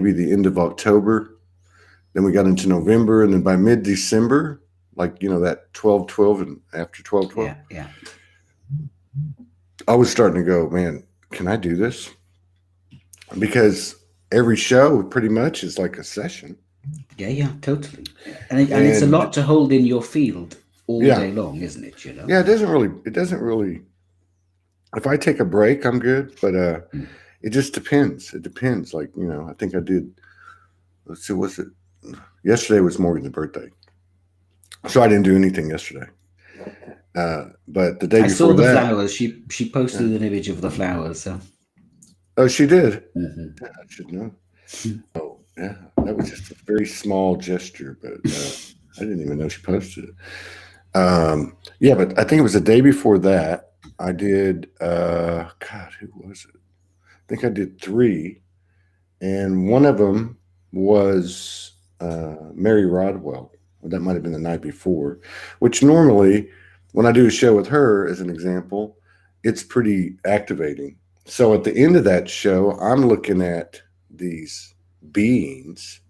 the end of October. Then we got into November, and then by mid-December, like, that 12/12 and after 12/12, Yeah. I was starting to go, man, can I do this? Because every show pretty much is like a session. Yeah, totally. And it's a lot to hold in your field all day long, isn't it? Yeah, it doesn't really. If I take a break, I'm good, but it just depends. It depends. Like, I think I did. Let's see, was it yesterday? Was Morgan's birthday, so I didn't do anything yesterday. But the day I before saw the that, flowers. She posted an image of the flowers. So. Oh, she did. Mm-hmm. Yeah, I should know. Oh, yeah, that was just a very small gesture, but I didn't even know she posted it. Yeah, but I think it was the day before that. I did. God, who was it? I think I did 3, and one of them was Mary Rodwell. Well, that might have been the night before. Which normally, when I do a show with her, as an example, it's pretty activating. So at the end of that show, I'm looking at these beings.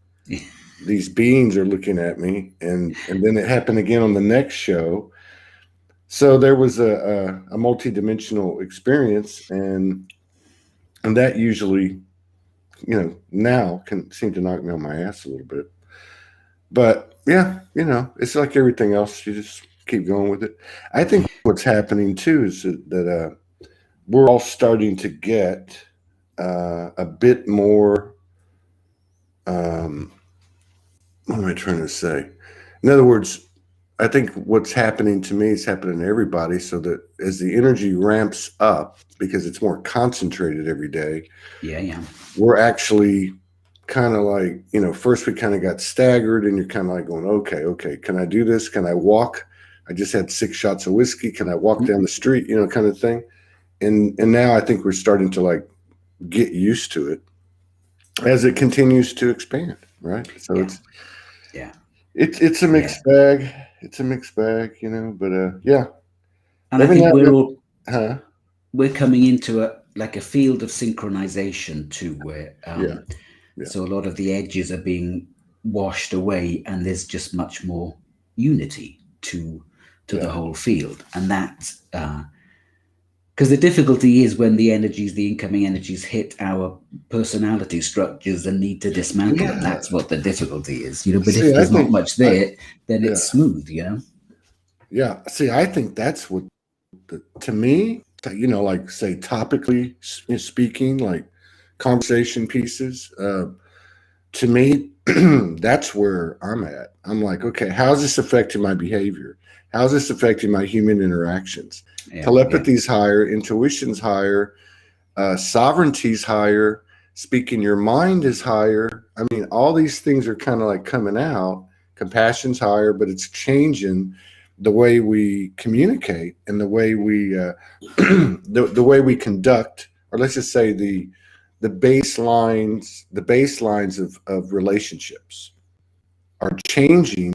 These beings are looking at me, and then it happened again on the next show. So there was a multi-dimensional experience, and that usually, now can seem to knock me on my ass a little bit. But yeah, it's like everything else. You just keep going with it. I think what's happening too is that we're all starting to get a bit more. What am I trying to say? In other words, I think what's happening to me is happening to everybody. So that as the energy ramps up, because it's more concentrated every day, Yeah. we're actually kind of like, first we kind of got staggered, and you're kind of like going, okay, can I do this? Can I walk? I just had 6 shots of whiskey. Can I walk down the street? Kind of thing. And now I think we're starting to like get used to it as it continues to expand, right? So it's a mixed bag. It's a mixed bag, but yeah. And I think huh? We're coming into a field of synchronization too, where so a lot of the edges are being washed away, and there's just much more unity to the whole field, and that because the difficulty is when the incoming energies hit our personality structures and need to dismantle them. That's what the diffically is, But if there's not much there, then it's smooth, Yeah. See, I think that's what, to me, like say topically speaking, like conversation pieces. To me, that's where I'm at. I'm like, okay, how's this affecting my behavior? How's this affecting my human interactions? Telepathy's higher, intuition's higher, sovereignty's higher, speaking your mind is higher. I mean, all these things are kind of like coming out. Compassion's higher, but it's changing the way we communicate and the way we the way we conduct, or let's just say the baselines of relationships are changing,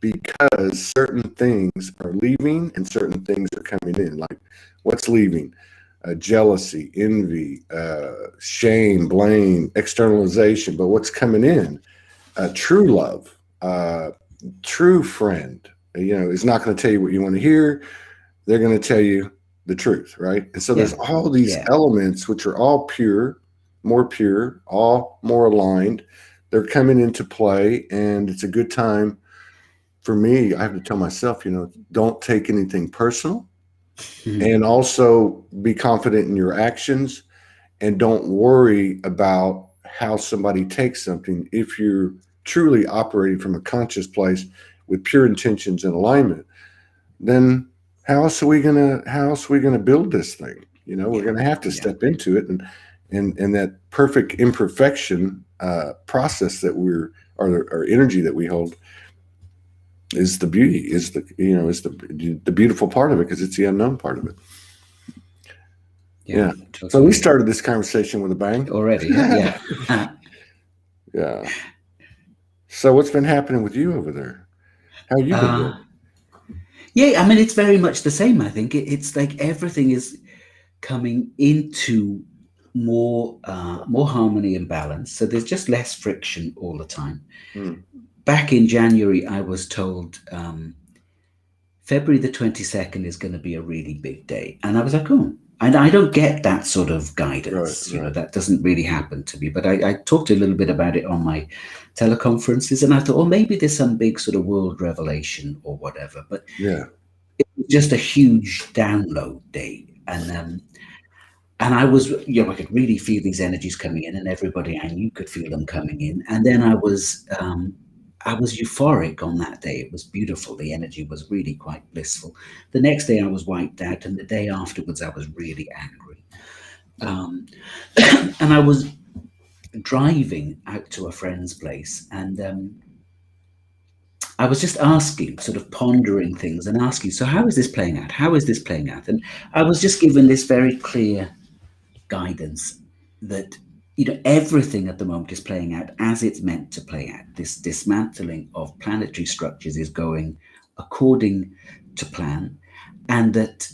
because certain things are leaving and certain things are coming in. Like, what's leaving? Jealousy, envy, shame, blame, externalization. But what's coming in? True love, true friend. Is not going to tell you what you want to hear. They're going to tell you the truth, right? And so there's all these elements which are all pure, all more aligned. They're coming into play, and it's a good time for me. I have to tell myself, don't take anything personal, and also be confident in your actions, and don't worry about how somebody takes something. If you're truly operating from a conscious place with pure intentions and alignment, then how else are we gonna build this thing? We're gonna have to step into it, and that perfect imperfection process that our energy that we hold is the beauty, is the beautiful part of it, because it's the unknown part of it. Yeah. Totally. So we started this conversation with a bang already. Yeah. Yeah. So what's been happening with you over there? How you been doing? Yeah, I mean, it's very much the same. I think it's like everything is coming into more harmony and balance. So there's just less friction all the time. Back in January, I was told February the 22nd is going to be a really big day. And I was like, oh, and I don't get that sort of guidance. You know, that doesn't really happen to me. But I talked a little bit about it on my teleconferences, and I thought, oh, maybe there's some big sort of world revelation or whatever. But yeah, it was just a huge download day. And I was, you know, I could really feel these energies coming in, and everybody I knew could feel them coming in. And then I was euphoric on that day. It was beautiful. The energy was really quite blissful. The next day I was wiped out, and the day afterwards I was really angry. And I was driving out to a friend's place, and I was just asking, sort of pondering things and asking, so how is this playing out? How is this playing out? And I was just given this very clear guidance that, you know, everything at the moment is playing out as it's meant to play out. This dismantling of planetary structures is going according to plan, and that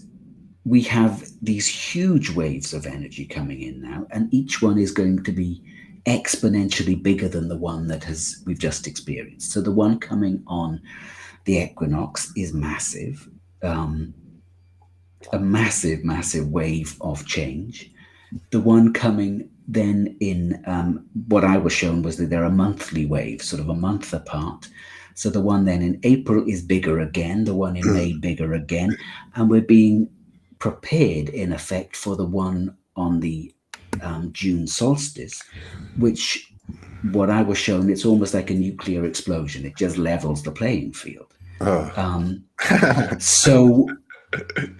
we have these huge waves of energy coming in now, and each one is going to be exponentially bigger than the one that we've just experienced. So the one coming on the equinox is massive, a massive wave of change. The one coming then in what I was shown was that there are monthly waves, sort of a month apart. So the one then in April is bigger again, the one in May bigger again, and we're being prepared in effect for the one on the June solstice, which, what I was shown, it's almost like a nuclear explosion. It just levels the playing field. So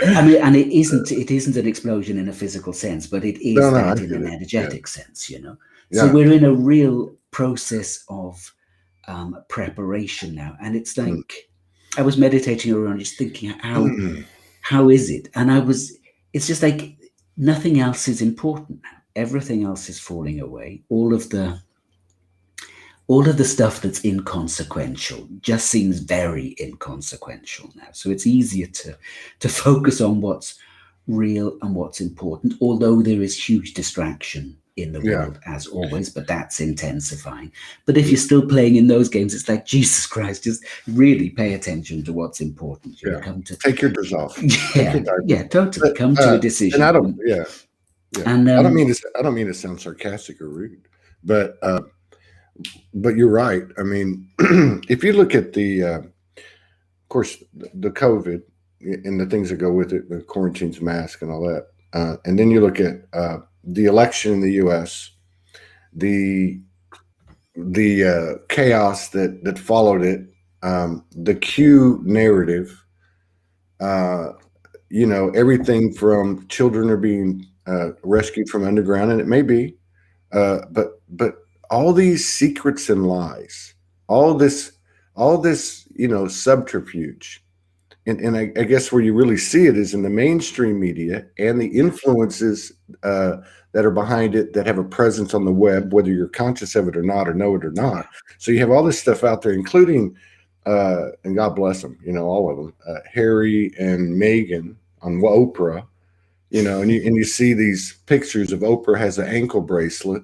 I mean, and it isn't an explosion in a physical sense, but it is that in an energetic sense, you know. So we're in a real process of preparation now, and it's like I was meditating around, just thinking, how is it? And it's just like nothing else is important now. Everything else is falling away. All of the stuff that's inconsequential just seems very inconsequential now. So it's easier to focus on what's real and what's important, although there is huge distraction in the world as always, but that's intensifying. But if you're still playing in those games, it's like, Jesus Christ, just really pay attention to what's important. You come to take your dress off. Yeah, totally. Come to a decision. And I don't, and I don't mean to sound sarcastic or rude, but you're right. I mean, if you look at of course, the COVID and the things that go with it, the quarantines, mask, and all that, and then you look at the election in the U.S., the chaos that followed it, the Q narrative, you know, everything from children are being rescued from underground, and it may be, but all these secrets and lies, all this, you know, subterfuge. And I guess where you really see it is in the mainstream media and the influences that are behind it, that have a presence on the web, whether you're conscious of it or not, or know it or not. So you have all this stuff out there, including, and God bless them, you know, all of them, Harry and Meghan on Oprah, you know, and you see these pictures of Oprah has an ankle bracelet,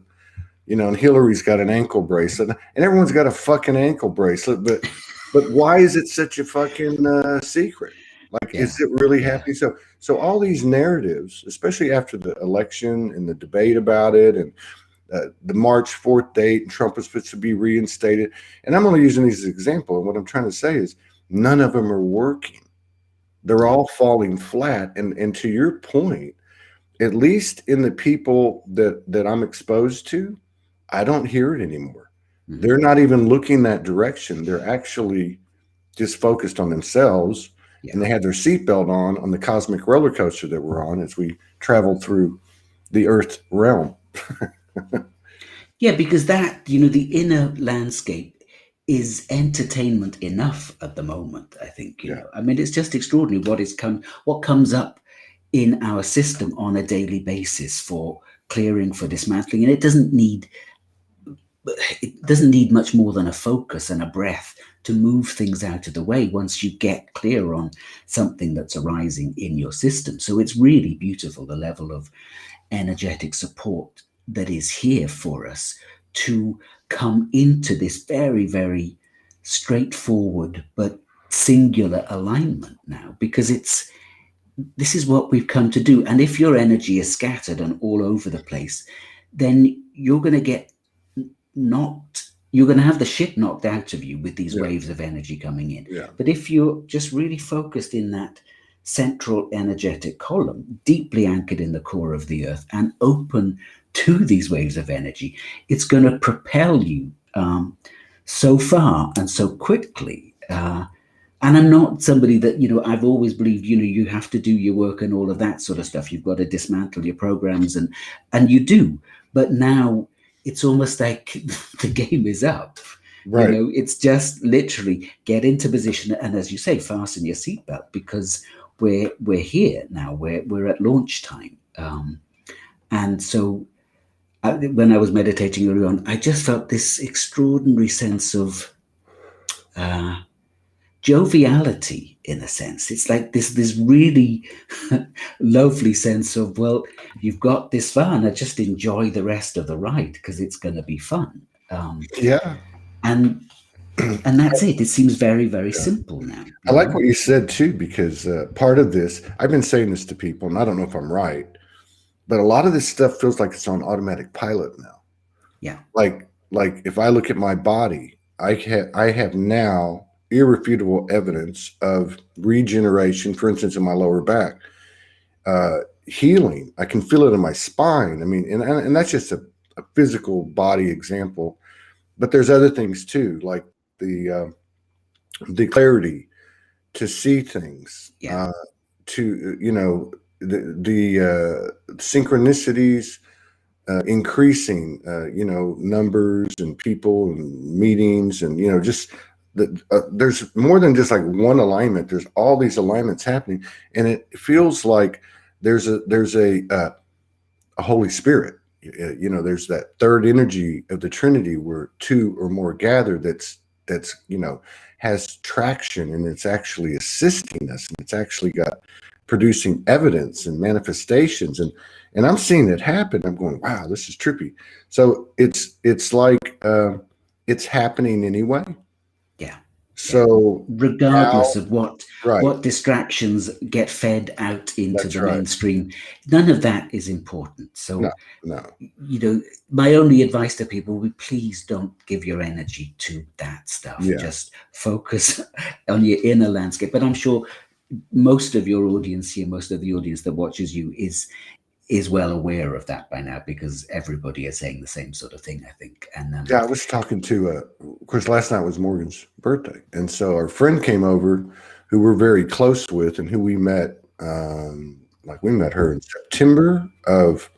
you know, and Hillary's got an ankle bracelet, and everyone's got a fucking ankle bracelet, but why is it such a fucking secret? Like, is it really happening? So all these narratives, especially after the election and the debate about it, and the March 4th date, and Trump was supposed to be reinstated, and I'm only using these as an example. And what I'm trying to say is none of them are working. They're all falling flat. And to your point, at least in the people that I'm exposed to, I don't hear it anymore. They're not even looking that direction. They're actually just focused on themselves, and they had their seatbelt on the cosmic roller coaster that we're on as we travel through the Earth realm. Yeah, because that, you know, the inner landscape is entertainment enough at the moment, I think. You know, I mean, it's just extraordinary what comes up in our system on a daily basis for clearing, for dismantling, and it doesn't need much more than a focus and a breath to move things out of the way once you get clear on something that's arising in your system. So it's really beautiful, the level of energetic support that is here for us to come into this very, very straightforward but singular alignment now, because this is what we've come to do. And if your energy is scattered and all over the place, then you're going to get you're going to have the shit knocked out of you with these waves of energy coming in. Yeah. But if you're just really focused in that central energetic column, deeply anchored in the core of the earth and open to these waves of energy, it's going to propel you so far and so quickly. And I'm not somebody that, I've always believed, you have to do your work and all of that sort of stuff. You've got to dismantle your programs and you do. But now it's almost like the game is up. Right. It's just literally get into position. And as you say, fasten your seatbelt, because we're here now. We're at launch time. And so when I was meditating earlier on, I just felt this extraordinary sense of joviality, in a sense. It's like this really lovely sense of, well, you've got this far, now just enjoy the rest of the ride, because it's going to be fun. And that's it. It seems very, very simple now. I like what you said too, because part of this, I've been saying this to people, and I don't know if I'm right, but a lot of this stuff feels like it's on automatic pilot now. Yeah. Like if I look at my body, I have now irrefutable evidence of regeneration, for instance, in my lower back, healing. I can feel it in my spine. I mean, and that's just a physical body example, but there's other things too, like the clarity to see things, to, the synchronicities, increasing, numbers and people and meetings, and, just there's more than just like one alignment. There's all these alignments happening, and it feels like there's a Holy Spirit. There's that third energy of the Trinity, where two or more gather. That's has traction, and it's actually assisting us, and it's actually got producing evidence and manifestations, and I'm seeing it happen. I'm going, wow, this is trippy. So it's like it's happening anyway. Yeah. So regardless of what distractions get fed out into the mainstream, none of that is important. So no. My only advice to people would be, please don't give your energy to that stuff. Just focus on your inner landscape. But I'm sure most of your audience here, most of the audience that watches you is well aware of that by now, because everybody is saying the same sort of thing, I think. And I was talking to, of course, last night was Morgan's birthday, and so our friend came over, who we're very close with, and who we met, we met her in September of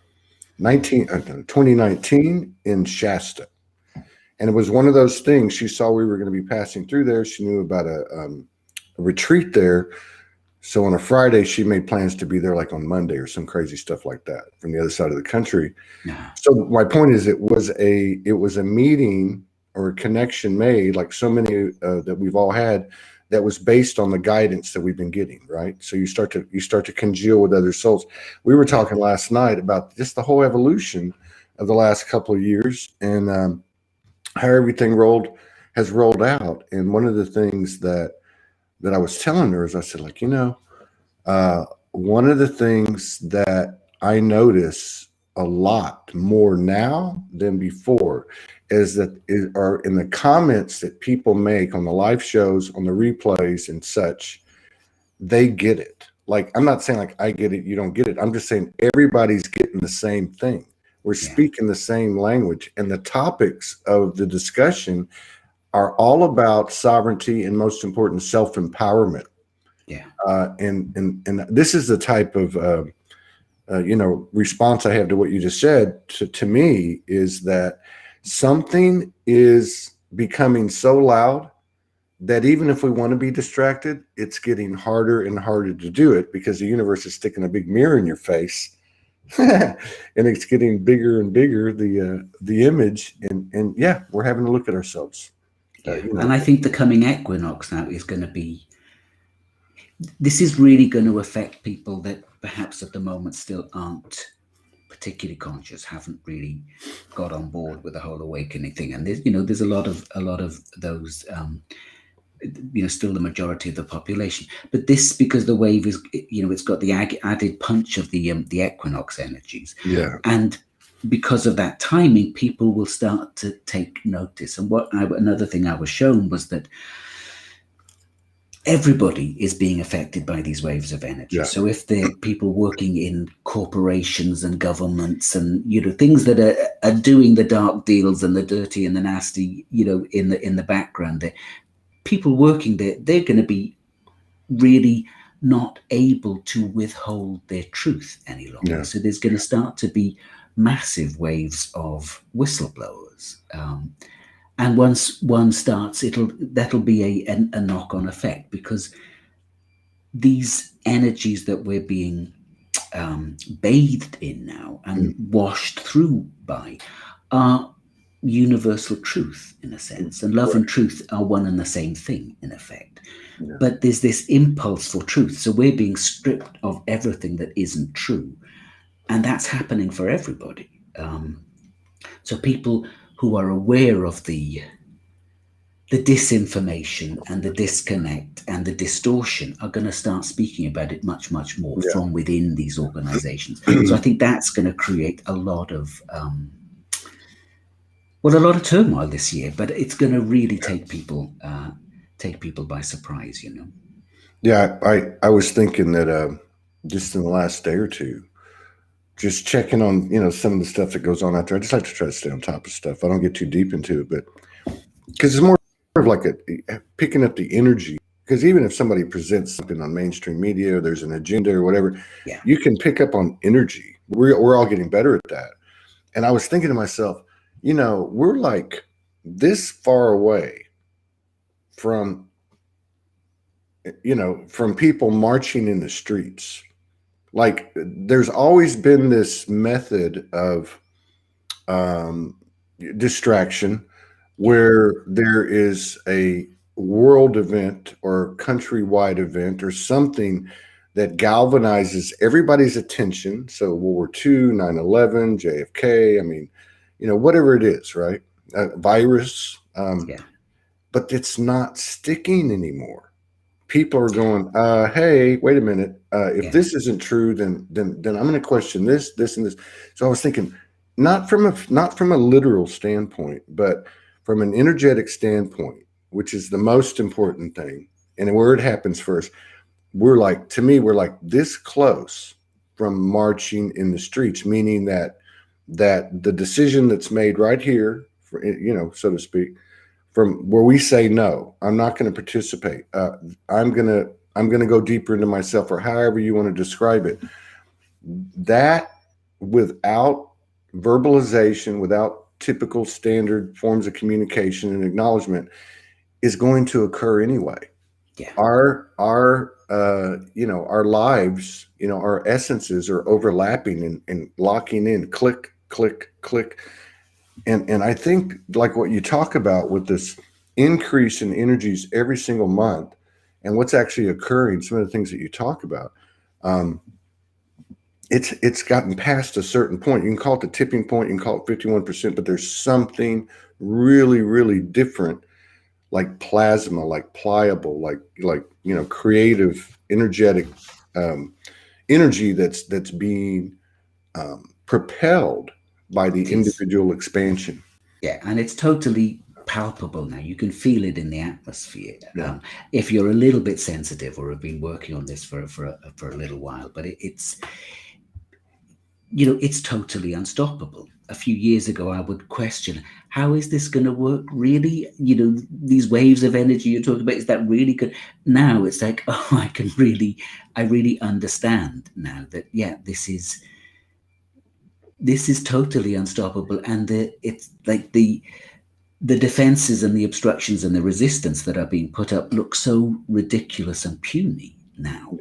2019 in Shasta, and it was one of those things. She saw we were going to be passing through there. She knew about a retreat there. So on a Friday, she made plans to be there like on Monday or some crazy stuff like that from the other side of the country. Yeah. So my point is, it was a meeting or a connection made, like so many that we've all had, that was based on the guidance that we've been getting, right? So you start to congeal with other souls. We were talking last night about just the whole evolution of the last couple of years, and how everything has rolled out. And one of the things that I was telling her is, I said, like, one of the things that I notice a lot more now than before is are in the comments that people make on the live shows, on the replays and such. They get it. Like, I'm not saying like I get it, you don't get it. I'm just saying everybody's getting the same thing. We're speaking the same language, and the topics of the discussion are all about sovereignty and, most important, self-empowerment. Yeah. And this is the type of response I have to what you just said. To me, is that something is becoming so loud that even if we want to be distracted, it's getting harder and harder to do it, because the universe is sticking a big mirror in your face. And it's getting bigger and bigger, the image, and we're having to look at ourselves. And I think the coming equinox now is going to be, this is really going to affect people that perhaps at the moment still aren't particularly conscious, haven't really got on board with the whole awakening thing. And there's a lot of those, still the majority of the population. But this, because the wave is, it's got the added punch of the equinox energies. Yeah. And because of that timing, people will start to take notice. And another thing I was shown was that everybody is being affected by these waves of energy. Yeah. So if they're people working in corporations and governments and things that are doing the dark deals and the dirty and the nasty, in the background, people working there, they're going to be really not able to withhold their truth any longer. Yeah. So there's going to start to be massive waves of whistleblowers. And once one starts, that'll be a knock-on effect, because these energies that we're being bathed in now and washed through by are universal truth, in a sense. And love and truth are one and the same thing, in effect. Yeah. But there's this impulse for truth. So we're being stripped of everything that isn't true. And that's happening for everybody. So people who are aware of the disinformation and the disconnect and the distortion are going to start speaking about it much, much more from within these organizations. So I think that's going to create a lot of turmoil this year, but it's going to really take people by surprise, Yeah, I was thinking that just in the last day or two, just checking on some of the stuff that goes on out there. I just like to try to stay on top of stuff. I don't get too deep into it, but because it's more of like picking up the energy. Because even if somebody presents something on mainstream media, or there's an agenda or whatever, you can pick up on energy. We're all getting better at that. And I was thinking to myself, we're like this far away from people marching in the streets. Like, there's always been this method of distraction where there is a world event or countrywide event or something that galvanizes everybody's attention. So World War II, 9/11, JFK, I mean, whatever it is, right? Virus. But it's not sticking anymore. People are going, hey, wait a minute. If this isn't true, then I'm going to question this, and this. So I was thinking, not from a literal standpoint, but from an energetic standpoint, which is the most important thing, and where it happens first. We're like this close from marching in the streets, meaning that the decision that's made right here, so to speak, from where we say, no, I'm not going to participate. I'm going to go deeper into myself, or however you want to describe it. That, without verbalization, without typical standard forms of communication and acknowledgement, is going to occur anyway. Yeah. Our lives, our essences are overlapping and locking in, click, click, click. And I think, like what you talk about with this increase in energies every single month, and what's actually occurring, some of the things that you talk about, it's gotten past a certain point. You can call it the tipping point, you can call it 51%, but there's something really, really different, like plasma, like pliable, like creative, energetic energy that's being propelled by the individual expansion. Yeah, and it's totally palpable now. You can feel it in the atmosphere. Yeah. If you're a little bit sensitive or have been working on this for a little while, but it's totally unstoppable. A few years ago, I would question, how is this going to work? Really? These waves of energy you're talking about, is that really good? Now it's like, I really understand now that, this is totally unstoppable. And it's like the defenses and the obstructions and the resistance that are being put up look so ridiculous and puny now,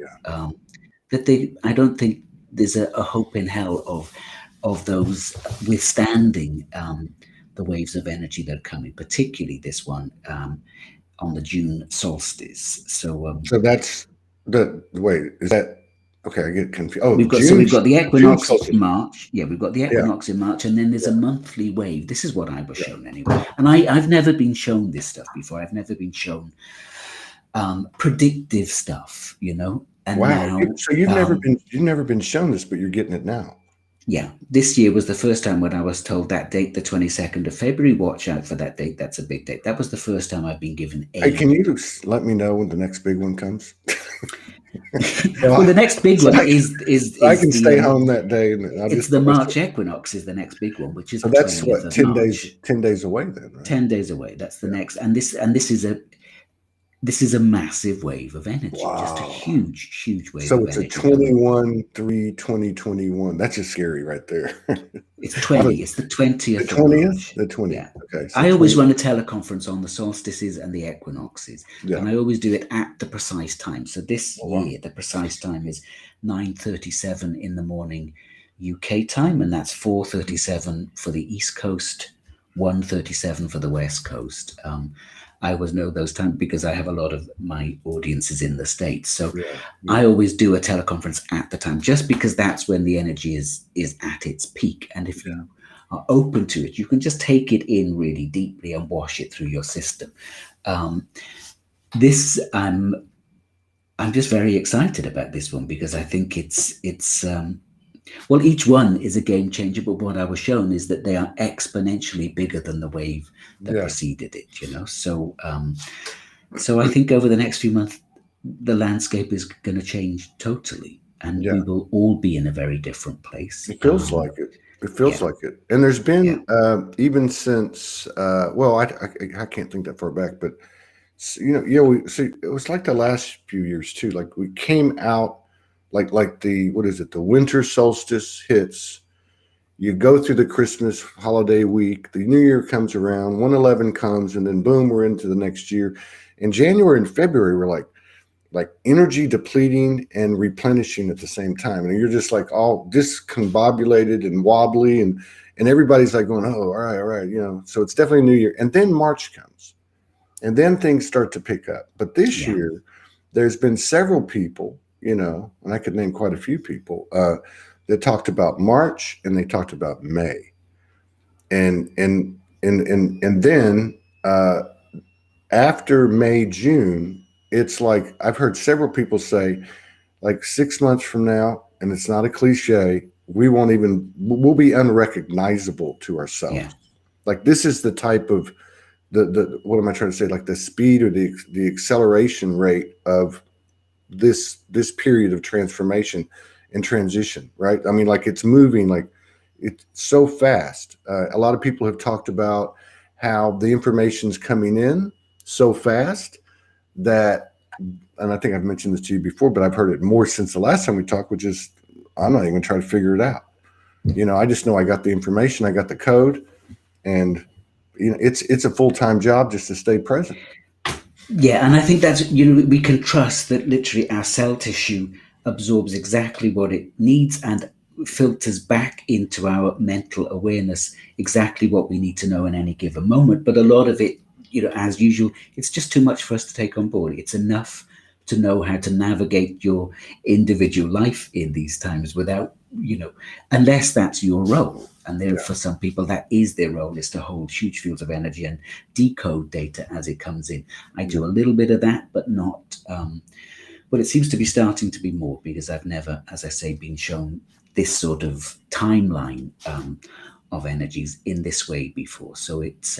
that I don't think there's a hope in hell of those withstanding the waves of energy that are coming, particularly this one on the June solstice. So that's is that Okay, I get confused. Oh, We've got the June equinox solstice. in March. Yeah, we've got the Yeah, equinox in March, and then there's yeah, a monthly wave. This is what I was yeah. shown anyway. And I've never been shown this stuff before. I've never been shown predictive stuff, you know. And Wow. now, So you've never been shown this, but you're getting it now. yeah, this year was the first time when I was told that date, the 22nd of February, watch out for that date. That's a big date. That was the first time I've been given a. Hey, can you let me know when the next big one comes? Well, the next big one is I can stay the home that day, and I'll it's just the March equinox is the next big one, which is so the that's 20th what of 10 March. 10 days away then, right? 10 days away. That's the next, and this is a massive wave of energy, just a Wow. huge wave So of it's a energy. 21/3/2021. That's just scary right there. It's 20. It's the 20th. The 20th? March. The 20th. Yeah. Okay. So I always run a teleconference on the solstices and the equinoxes, yeah. and I always do it at the precise time. So this wow. year, the precise time is 9:37 in the morning UK time, and that's 4:37 for the East Coast, 1:37 for the West Coast. I always know those times because I have a lot of my audiences in the States. So I always do a teleconference at the time, just because that's when the energy is at its peak. And if you are open to it, you can just take it in really deeply and wash it through your system. I'm just very excited about this one because I think it's well, each one is a game changer, but what I was shown is that they are exponentially bigger than the wave that preceded it, you know. So so I think over the next few months, the landscape is going to change totally, and we will all be in a very different place. It feels like it. It feels like it. And there's been, even since, well, I can't think that far back, but, we see, it was like the last few years too. Like we came out, like the, what is it? The winter solstice hits. You go through the Christmas holiday week. The New Year comes around. 1/11 comes, and then boom, we're into the next year. In January and February, we're like energy depleting and replenishing at the same time, and you're just like all discombobulated and wobbly, and everybody's like going, oh, all right, you know. So it's definitely New Year, and then March comes, and then things start to pick up. But this year, there's been several people. You know, and I could name quite a few people that talked about March and they talked about May, and then after May, June, it's like I've heard several people say, like 6 months from now, and it's not a cliche, we'll be unrecognizable to ourselves. Yeah. Like this is the type of the what am I trying to say? Like the speed or the acceleration rate of this period of transformation and transition, right? I mean, like it's moving, like it's so fast. A lot of people have talked about how the information's coming in so fast that, and I think I've mentioned this to you before, but I've heard it more since the last time we talked, which is I'm not even trying to figure it out. You know, I just know I got the information, I got the code, and you know, it's a full-time job just to stay present. Yeah, and I think that's, you know, we can trust that literally our cell tissue absorbs exactly what it needs and filters back into our mental awareness exactly what we need to know in any given moment. But a lot of it, you know, as usual, it's just too much for us to take on board. It's enough to know how to navigate your individual life in these times without, you know, unless that's your role. And there, for some people, that is their role, is to hold huge fields of energy and decode data as it comes in. I do a little bit of that, but not, but it seems to be starting to be more because I've never, as I say, been shown this sort of timeline of energies in this way before. So it's,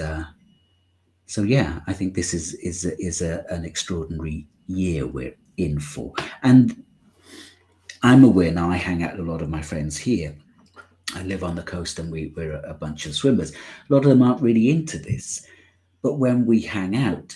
so yeah, I think this is an extraordinary year we're in for. And I'm aware now, I hang out with a lot of my friends here. I live on the coast and we're a bunch of swimmers. A lot of them aren't really into this. But when we hang out,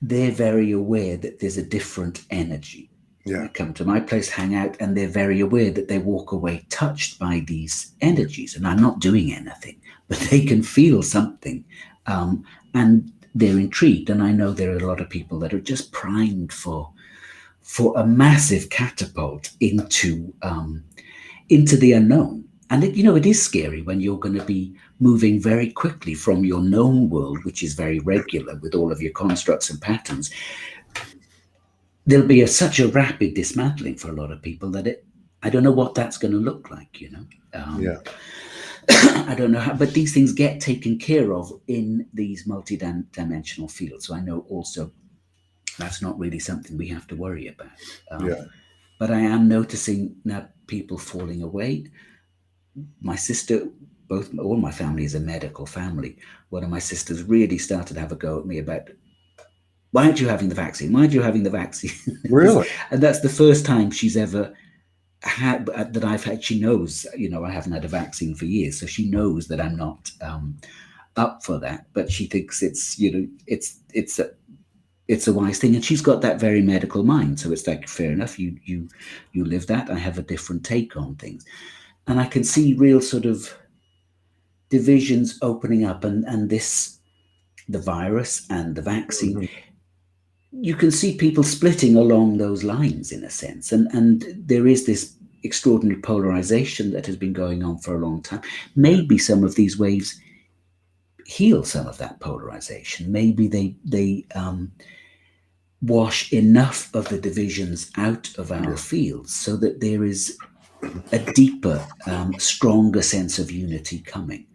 they're very aware that there's a different energy. Yeah. They come to my place, hang out, and they're very aware that they walk away touched by these energies. And I'm not doing anything, but they can feel something. And they're intrigued. And I know there are a lot of people that are just primed for a massive catapult into the unknown. And it, you know, it is scary when you're going to be moving very quickly from your known world, which is very regular with all of your constructs and patterns, there'll be such a rapid dismantling for a lot of people that I don't know what that's going to look like, you know. I don't know how, but these things get taken care of in these multi-dimensional fields. So I know also that's not really something we have to worry about. But I am noticing now people falling away. My sister, all my family is a medical family. One of my sisters really started to have a go at me about, why aren't you having the vaccine? Why aren't you having the vaccine? Really? And that's the first time she's ever had that I've had. She knows, you know, I haven't had a vaccine for years, so she knows that I'm not up for that. But she thinks it's, you know, it's a wise thing, and she's got that very medical mind. So it's like, fair enough, you live that. I have a different take on things, and I can see real sort of divisions opening up, and this, the virus and the vaccine. Mm-hmm. You can see people splitting along those lines in a sense, and there is this extraordinary polarization that has been going on for a long time. Maybe some of these waves heal some of that polarization. Maybe they wash enough of the divisions out of our fields so that there is a deeper, stronger sense of unity coming.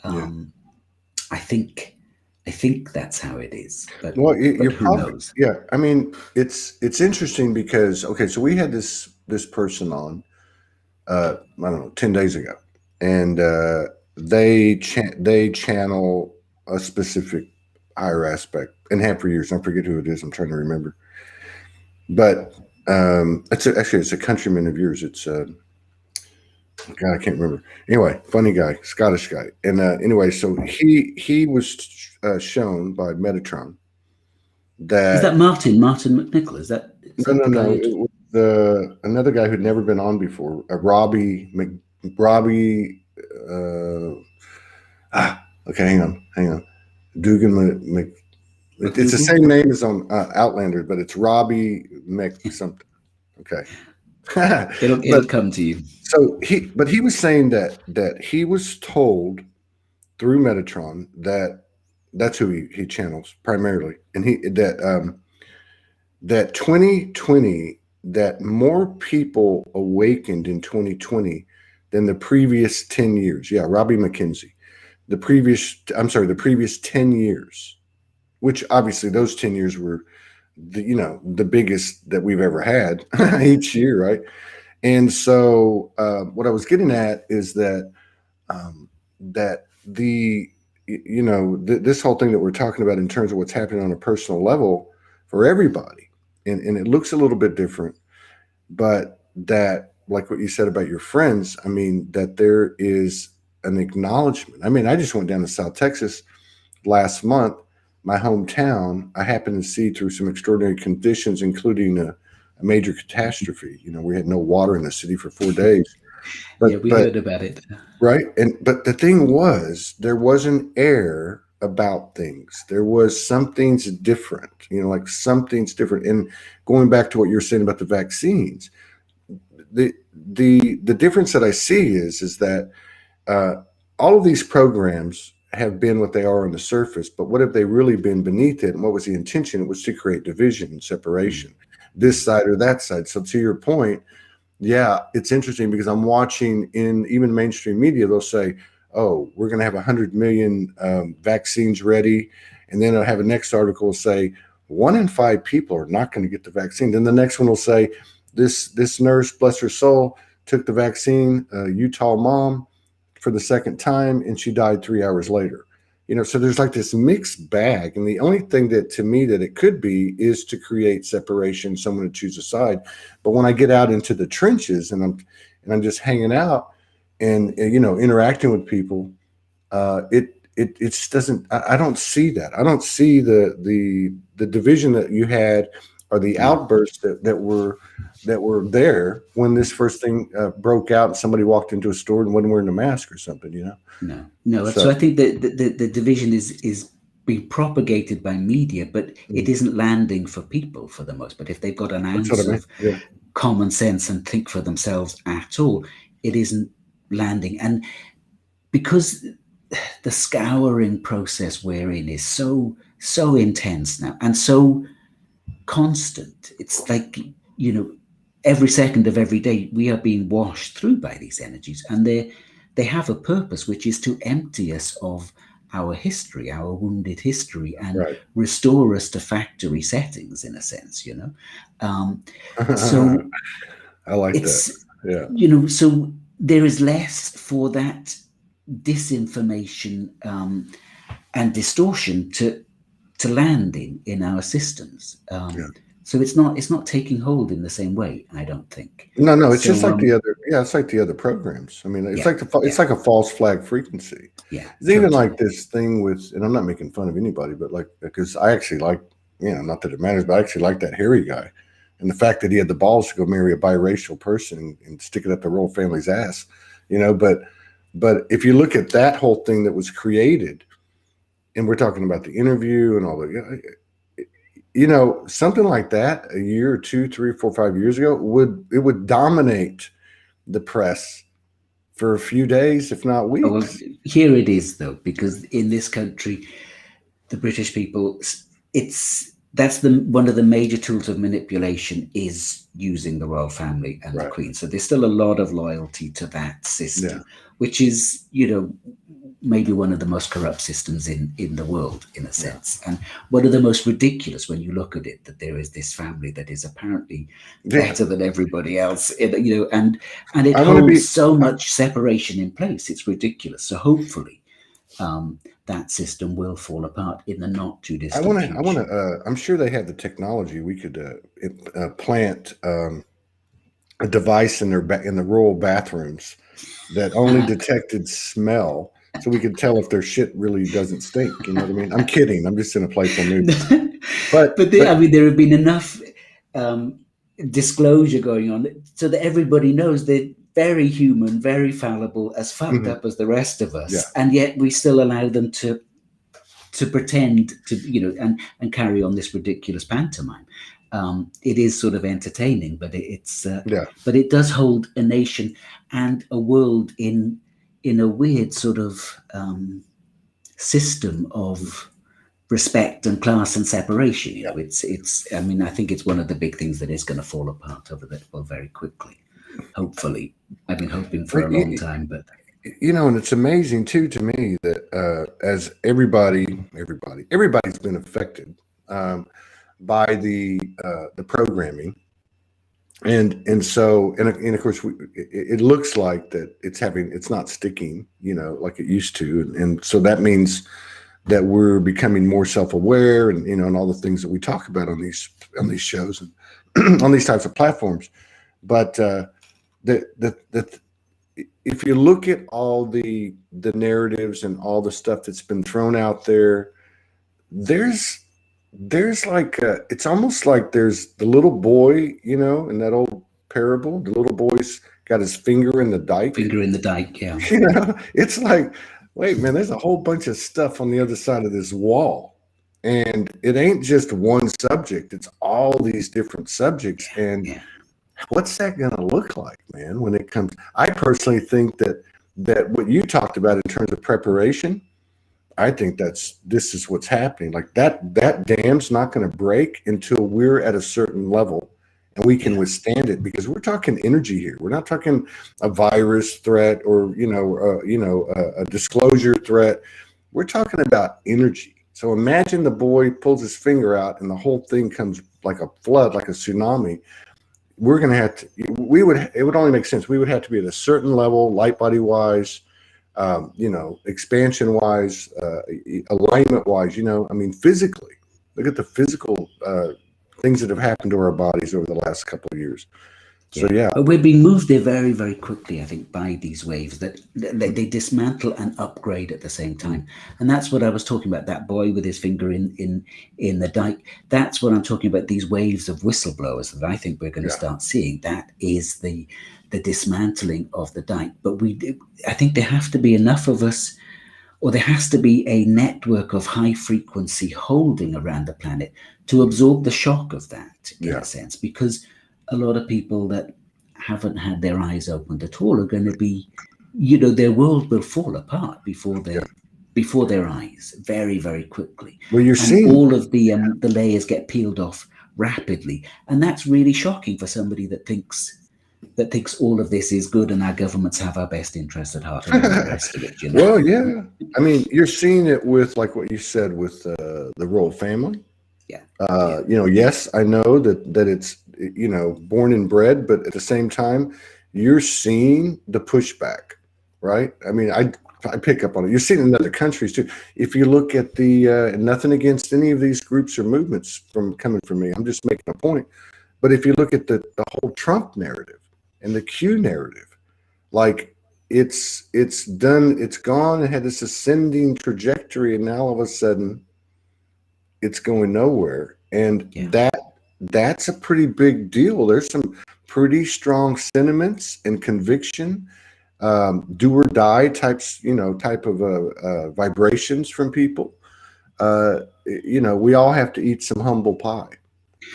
I think that's how it is, but, well, but you're who probably, knows? yeah. I mean, it's interesting because, okay, so we had this person on, I don't know, 10 days ago, and they channel a specific higher aspect and have for years. I forget who it is. I'm trying to remember, but actually it's a countryman of yours. It's God, I can't remember. Anyway, funny guy, Scottish guy, and anyway, so he was shown by Metatron that Is that Martin McNichol? Is that the guy? no, it was another guy who'd never been on before, Robbie. Okay, hang on. Dugan Mc. It's the same name as on Outlander, but it's Robbie Mc something. Okay, it'll come to you. So he was saying that he was told through Metatron that that's who he channels primarily, and that 2020, that more people awakened in 2020 than the previous 10 years. Yeah, Robbie McKenzie. The previous 10 years, which obviously those 10 years were the biggest that we've ever had each year, right? And so what I was getting at is that that this whole thing that we're talking about in terms of what's happening on a personal level for everybody, and it looks a little bit different, but that, like what you said about your friends, I mean, that there is an acknowledgement. I mean, I just went down to South Texas last month, my hometown. I happened to see through some extraordinary conditions, including a major catastrophe. You know, we had no water in the city for 4 days. But we heard about it. Right. But the thing was, there was an air about things. There was something's different, like something's different. And going back to what you're saying about the vaccines, the difference that I see is that all of these programs have been what they are on the surface, but what have they really been beneath it? And what was the intention? It was to create division and separation, this side or that side. So to your point, yeah, it's interesting because I'm watching in even mainstream media, they'll say, oh, we're going to have 100 million vaccines ready. And then I'll have a next article say 1 in 5 people are not going to get the vaccine. Then the next one will say this nurse, bless her soul, took the vaccine, Utah mom, for the second time, and she died 3 hours later. So there's like this mixed bag. And the only thing that to me that it could be is to create separation, someone to choose a side. But when I get out into the trenches and I'm just hanging out and interacting with people, it just doesn't. I don't see that. I don't see the division that you had or the outbursts that were there when this first thing broke out and somebody walked into a store and wasn't wearing a mask or something. No. So I think that the division is being propagated by media, but it isn't landing for people for the most part. If they've got an ounce of common sense and think for themselves at all, it isn't landing. And because the scouring process we're in is so intense now and so constant. It's like, you know, every second of every day we are being washed through by these energies, and they have a purpose, which is to empty us of our history, our wounded history, and restore us to factory settings, in a sense, you know. So I like it's, that. Yeah. You know, so there is less for that disinformation and distortion to land in our systems. So it's not taking hold in the same way, I don't think. No, it's just like the other. Yeah, it's like the other programs. I mean, it's it's like a false flag frequency. Yeah, it's even like this thing with, and I'm not making fun of anybody, but like, because I actually like, you know, not that it matters, but I actually like that Harry guy, and the fact that he had the balls to go marry a biracial person and stick it up the royal family's ass, you know. But if you look at that whole thing that was created, and we're talking about the interview and all that. You know, something like that a year or 2, 3, 4, 5 years ago would dominate the press for a few days, if not weeks. Well, here it is, though, because in this country, the British people, that's one of the major tools of manipulation is using the royal family and the Queen. So there's still a lot of loyalty to that system, which is, you know, maybe one of the most corrupt systems in the world, in a sense, and one of the most ridiculous when you look at it, that there is this family that is apparently better than everybody else, you know, and it holds so much separation in place. It's ridiculous. So hopefully that system will fall apart in the not too distant future. I want to I'm sure they have the technology. We could plant a device in the rural bathrooms that only detected smell, so we could tell if their shit really doesn't stink. You know what I mean? I'm kidding. I'm just in a playful mood. But I mean, there have been enough disclosure going on so that everybody knows they're very human, very fallible, as fucked up as the rest of us, and yet we still allow them to pretend to, you know, and carry on this ridiculous pantomime. It is sort of entertaining, but but it does hold a nation and a world in a weird sort of system of respect and class and separation. You know, it's. I mean, I think it's one of the big things that is going to fall apart very quickly. Hopefully, I've been hoping for a long time, but. You know, and it's amazing too to me that as everybody's been affected by the programming, and so of course it looks like that it's not sticking, you know, like it used to, and so that means that we're becoming more self-aware, and, you know, and all the things that we talk about on these shows and on these types of platforms. But if you look at all the narratives and all the stuff that's been thrown out there, there's like it's almost like there's the little boy, you know, in that old parable. The little boy's got his finger in the dike. Finger in the dike, yeah. You know, it's like, wait, man, there's a whole bunch of stuff on the other side of this wall, and it ain't just one subject. It's all these different subjects, and what's that going to look like, man, when it comes? I personally think that what you talked about in terms of preparation, I think this is what's happening. Like that dam's not going to break until we're at a certain level and we can withstand it, because we're talking energy here. We're not talking a virus threat or, a disclosure threat. We're talking about energy. So imagine the boy pulls his finger out and the whole thing comes like a flood, like a tsunami. We're going to have to, it would only make sense. We would have to be at a certain level, light body wise, expansion wise, alignment wise, I mean, physically. Look at the physical things that have happened to our bodies over the last couple of years. So, But we're being moved there very, very quickly, I think, by these waves that they dismantle and upgrade at the same time. And that's what I was talking about, that boy with his finger in the dike. That's what I'm talking about, these waves of whistleblowers that I think we're going to start seeing. That is the dismantling of the dike. But I think there have to be enough of us, or there has to be a network of high frequency holding around the planet to absorb the shock of that, in a sense, because a lot of people that haven't had their eyes opened at all are going to be, their world will fall apart before their eyes very, very quickly. Well, you're seeing all of the layers get peeled off rapidly. And that's really shocking for somebody that thinks all of this is good and our governments have our best interests at heart and all the rest of it, you know? Well, yeah. I mean, you're seeing it with like what you said with the royal family. Yeah. You know, yes, I know that it's, you know, born and bred, but at the same time, you're seeing the pushback, right? I mean, I pick up on it. You're seeing it in other countries too. If you look at the, nothing against any of these groups or movements coming from me, I'm just making a point. But if you look at the whole Trump narrative and the Q narrative, like it's done, it's gone, it had this ascending trajectory, and now all of a sudden it's going nowhere. And that's a pretty big deal. There's some pretty strong sentiments and conviction, do or die types, you know, type of vibrations from people. You know, we all have to eat some humble pie.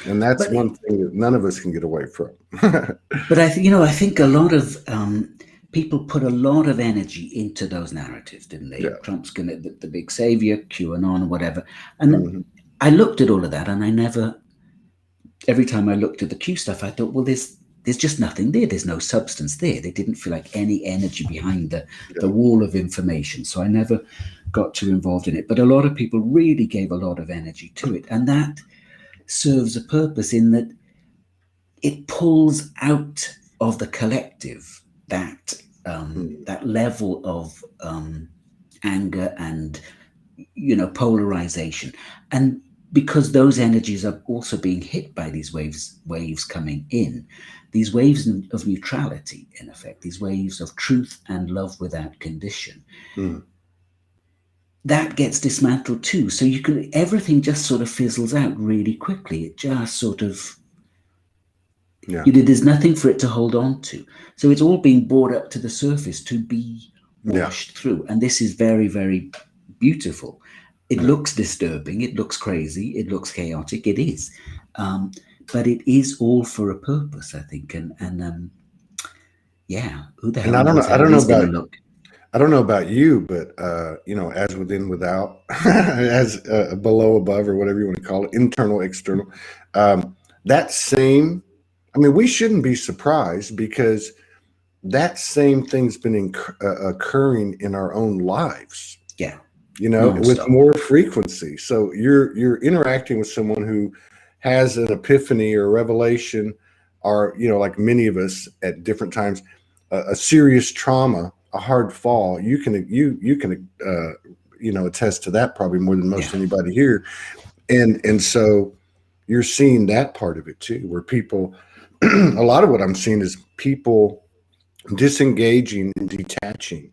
And that's one thing that none of us can get away from. But I think a lot of people put a lot of energy into those narratives, didn't they? Yeah. Trump's gonna the big savior, QAnon, whatever. And I looked at all of that, and I never. Every time I looked at the Q stuff, I thought, well, there's just nothing there. There's no substance there. They didn't feel like any energy behind the wall of information. So I never got too involved in it. But a lot of people really gave a lot of energy to it, and that serves a purpose in that it pulls out of the collective that level of anger and, you know, polarization. And because those energies are also being hit by these waves coming in, these waves of neutrality, in effect, these waves of truth and love without condition, that gets dismantled too. So everything just sort of fizzles out really quickly. It just sort of, there's nothing for it to hold on to. So it's all being brought up to the surface to be washed through. And this is very, very beautiful. It looks disturbing. It looks crazy. It looks chaotic. It is. But it is all for a purpose, I think. And who the hell knows how it's going to look. I don't know about you, but, you know, as within, without, as below, above, or whatever you want to call it, internal, external, that same, I mean, we shouldn't be surprised because that same thing's been occurring in our own lives. Yeah. You know, with more frequency. So you're interacting with someone who has an epiphany or revelation, or, you know, like many of us at different times, a serious trauma, a hard fall. You can you know, attest to that probably more than most anybody here. And so you're seeing that part of it too, where people, a lot of what I'm seeing is people disengaging and detaching.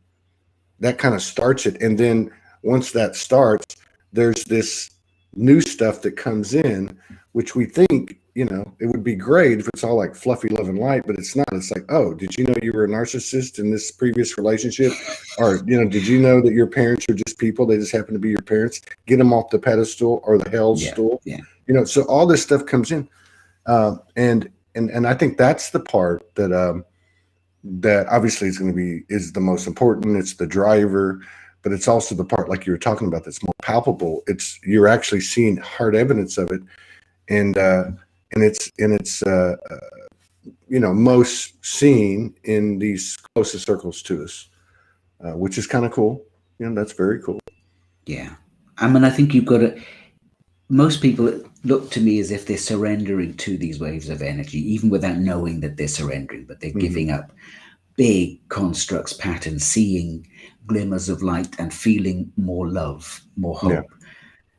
That kind of starts it. And then once that starts, there's this new stuff that comes in, which we think, you know, it would be great if it's all like fluffy love and light, but it's not. It's like, oh, did you know you were a narcissist in this previous relationship? Or, you know, did you know that your parents are just people? They just happen to be your parents. Get them off the pedestal or the hell stool. Yeah. You know, so all this stuff comes in. And I think that's the part that, that obviously is the most important. It's the driver. But it's also the part, like you were talking about, that's more palpable. You're actually seeing hard evidence of it, and it's you know, most seen in these closest circles to us, which is kind of cool. You know, that's very cool. Yeah, I mean, I think most people look to me as if they're surrendering to these waves of energy, even without knowing that they're surrendering, but they're giving up big constructs, patterns, seeing glimmers of light and feeling more love, more hope.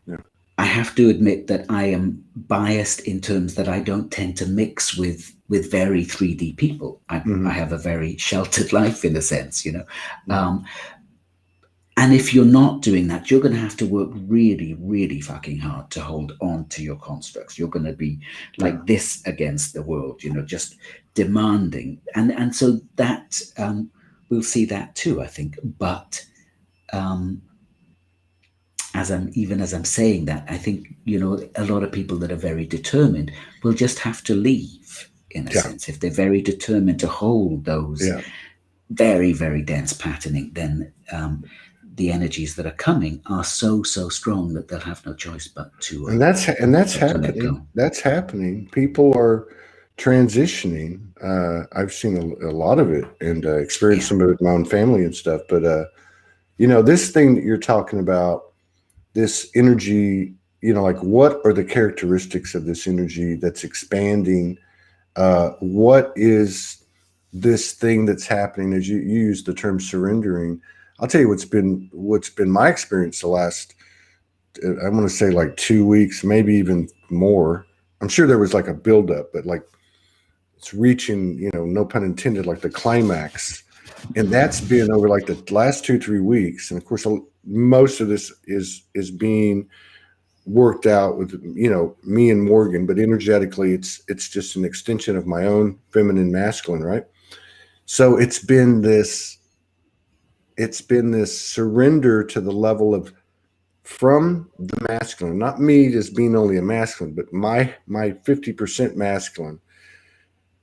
Yeah. I have to admit that I am biased in terms that I don't tend to mix with very 3D people. I have a very sheltered life in a sense, you know. And if you're not doing that, you're going to have to work really, really fucking hard to hold on to your constructs. You're going to be like this against the world, you know, just demanding. And so that we'll see that too, I think. But as I'm saying that, I think, you know, a lot of people that are very determined will just have to leave, in a sense. If they're very determined to hold those very, very dense patterning, then the energies that are coming are so strong that they'll have no choice but to that's to let happening. go. That's happening. People are transitioning. I've seen a lot of it and experienced some of it in my own family and stuff. But this thing that you're talking about, this energy, like what are the characteristics of this energy that's expanding? What is this thing that's happening? As you use the term surrendering, I'll tell you what's been my experience the last, I want to say like 2 weeks, maybe even more. I'm sure there was like a buildup, but like it's reaching, no pun intended, like the climax. And that's been over like the last 2-3 weeks. And of course, most of this is being worked out with, me and Morgan, but energetically it's just an extension of my own feminine masculine, right? So it's been this surrender to the level of, from the masculine, not me just being only a masculine, but my 50% masculine,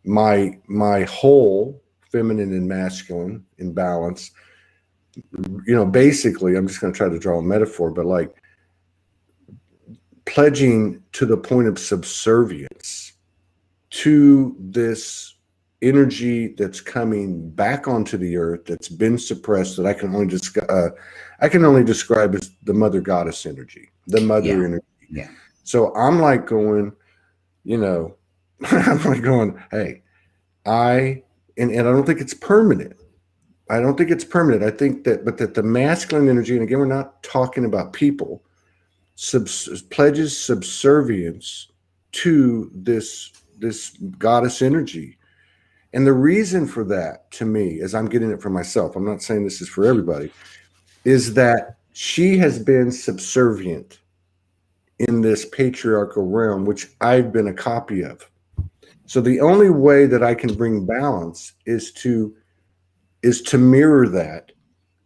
my whole feminine and masculine in balance. Basically, I'm just going to try to draw a metaphor, but like pledging to the point of subservience to this energy that's coming back onto the earth, that's been suppressed, that I can only describe as the mother goddess energy, the mother energy. Yeah. So I'm like going, I'm like going, hey, and I don't think it's permanent. I don't think it's permanent. I think that the masculine energy, and again, we're not talking about people, pledges subservience to this goddess energy. And the reason for that, to me, as I'm getting it for myself, I'm not saying this is for everybody, is that she has been subservient in this patriarchal realm, which I've been a copy of. So the only way that I can bring balance is to mirror that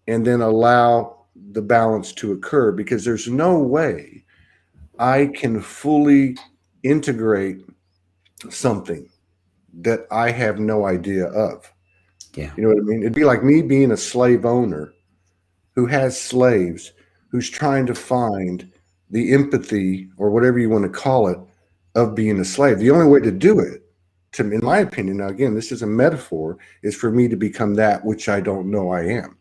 and then allow the balance to occur, because there's no way I can fully integrate something that I have no idea of. Yeah. You know what I mean? It'd be like me being a slave owner who has slaves, who's trying to find the empathy, or whatever you want to call it, of being a slave. The only way to do it, in my opinion, now again, this is a metaphor, is for me to become that which I don't know I am.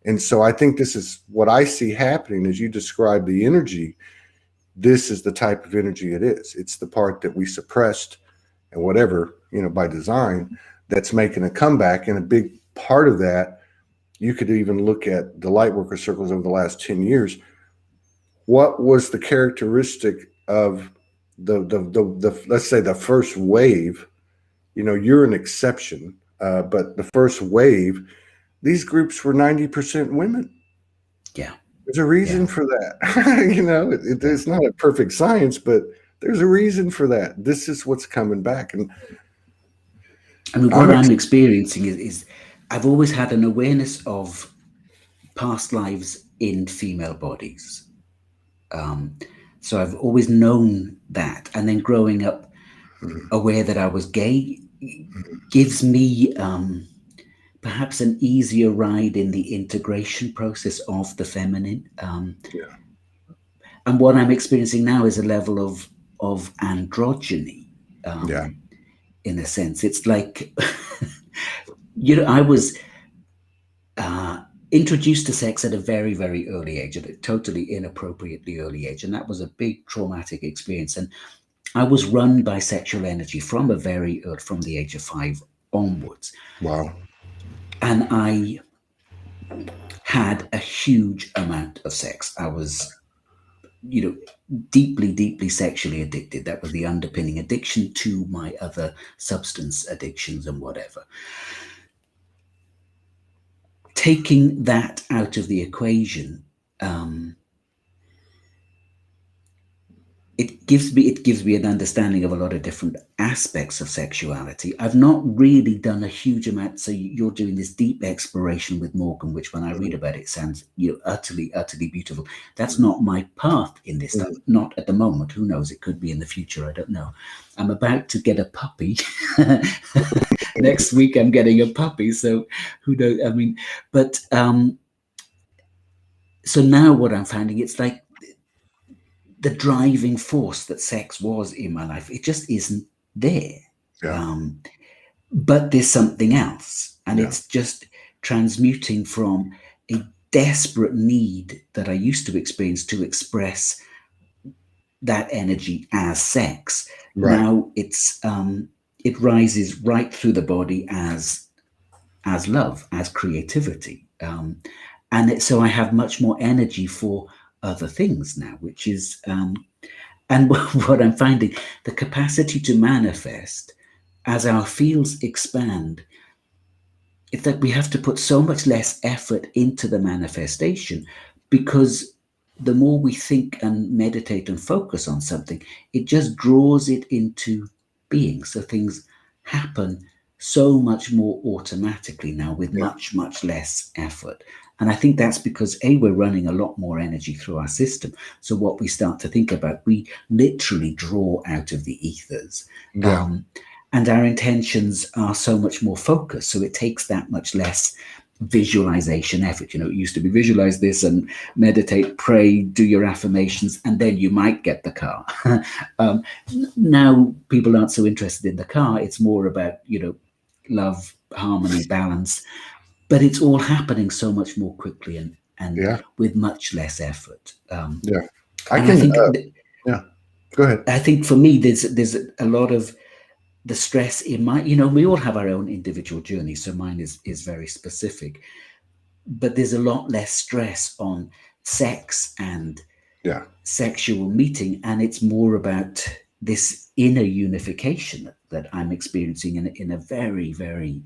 And so I think this is what I see happening as you describe the energy. This is the type of energy it is. It's the part that we suppressed and whatever, by design, that's making a comeback. And a big part of that, you could even look at the Lightworker circles over the last 10 years. What was the characteristic of the let's say the first wave? You're an exception, but the first wave, these groups were 90% women. Yeah. There's a reason for that. It's not a perfect science, but there's a reason for that. This is what's coming back. And I mean, what I'm experiencing is I've always had an awareness of past lives in female bodies. So I've always known that. And then growing up aware that I was gay gives me perhaps an easier ride in the integration process of the feminine. And what I'm experiencing now is a level of androgyny. In a sense, it's like, I was introduced to sex at a very, very early age, at a totally inappropriately early age. And that was a big traumatic experience. And I was run by sexual energy from the age of 5 onwards. Wow. And I had a huge amount of sex. I was, deeply, deeply sexually addicted. That was the underpinning addiction to my other substance addictions and whatever. Taking that out of the equation, it gives me an understanding of a lot of different aspects of sexuality. I've not really done a huge amount. So you're doing this deep exploration with Morgan, which when I read about it sounds utterly, utterly beautiful. That's not my path in this stuff. Not at the moment. Who knows? It could be in the future. I don't know. I'm about to get a puppy. Next week I'm getting a puppy. So who knows? I mean, but so now what I'm finding, it's like the driving force that sex was in my life, it just isn't there. Yeah. But there's something else, and Yeah. it's just transmuting from a desperate need that I used to experience to express that energy as sex. Right. Now it rises right through the body as love, as creativity, so I have much more energy for other things now, which is and what I'm finding, the capacity to manifest as our fields expand. It's that we have to put so much less effort into the manifestation, because the more we think and meditate and focus on something, it just draws it into being. So things happen so much more automatically now with Yeah. much, much less effort. And I think that's because we're running a lot more energy through our system. So what we start to think about, we literally draw out of the ethers. Yeah. And our intentions are so much more focused. So it takes that much less visualization effort. It used to be visualize this and meditate, pray, do your affirmations, and then you might get the car. Now people aren't so interested in the car. It's more about, love, harmony, balance. But it's all happening so much more quickly and Yeah. with much less effort. Yeah. I And I can. think, Yeah. Go ahead. I think for me, there's a lot of the stress in my, we all have our own individual journey. So mine is very specific, but there's a lot less stress on sex and Yeah. sexual meeting. And it's more about this inner unification that I'm experiencing in a very, very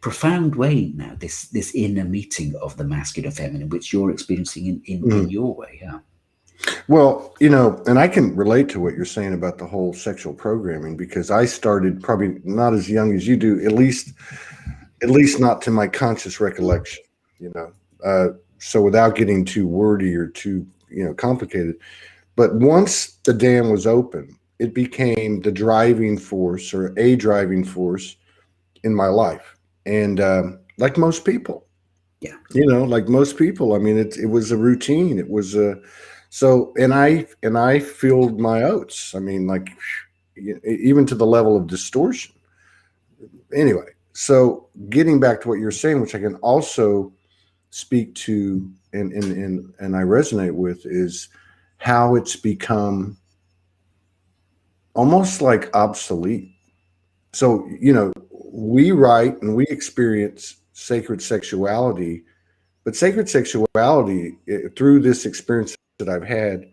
profound way now, this inner meeting of the masculine feminine, which you're experiencing in your way. Yeah. Well, and I can relate to what you're saying about the whole sexual programming, because I started probably not as young as you do, at least not to my conscious recollection, so without getting too wordy or too, complicated. But once the dam was open, it became the driving force, or a driving force, in my life. And like most people, Yeah. like most people, I mean, it was a routine. It was and I filled my oats. I mean, like, even to the level of distortion. Anyway, so getting back to what you're saying, which I can also speak to and I resonate with, is how it's become almost like obsolete. So, we write and we experience sacred sexuality, but sacred sexuality, through this experience that I've had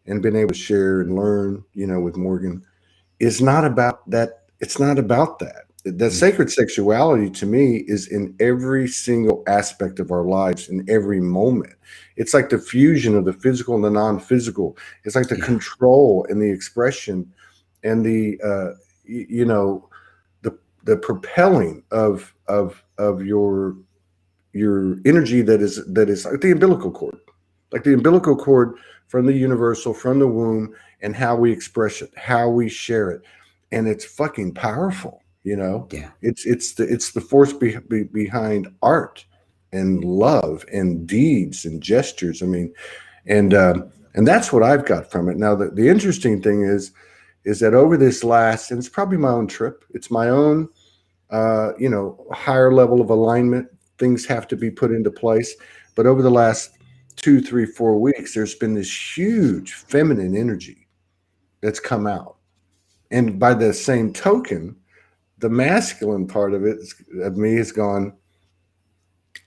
and been able to share and learn, with Morgan, is not about that. It's not about that. The sacred sexuality, to me, is in every single aspect of our lives, in every moment. It's like the fusion of the physical and the non-physical. It's like the control and the expression and the the propelling of your energy that is like the umbilical cord, from the universal, from the womb, and how we express it, how we share it. And it's fucking powerful. Yeah. It's the force behind art and love and deeds and gestures. I mean, and that's what I've got from it. Now, the interesting thing is that over this last, and it's probably my own trip, it's my own higher level of alignment. Things have to be put into place. But over the last 2, 3, 4 weeks, there's been this huge feminine energy that's come out. And by the same token, the masculine part of me has gone,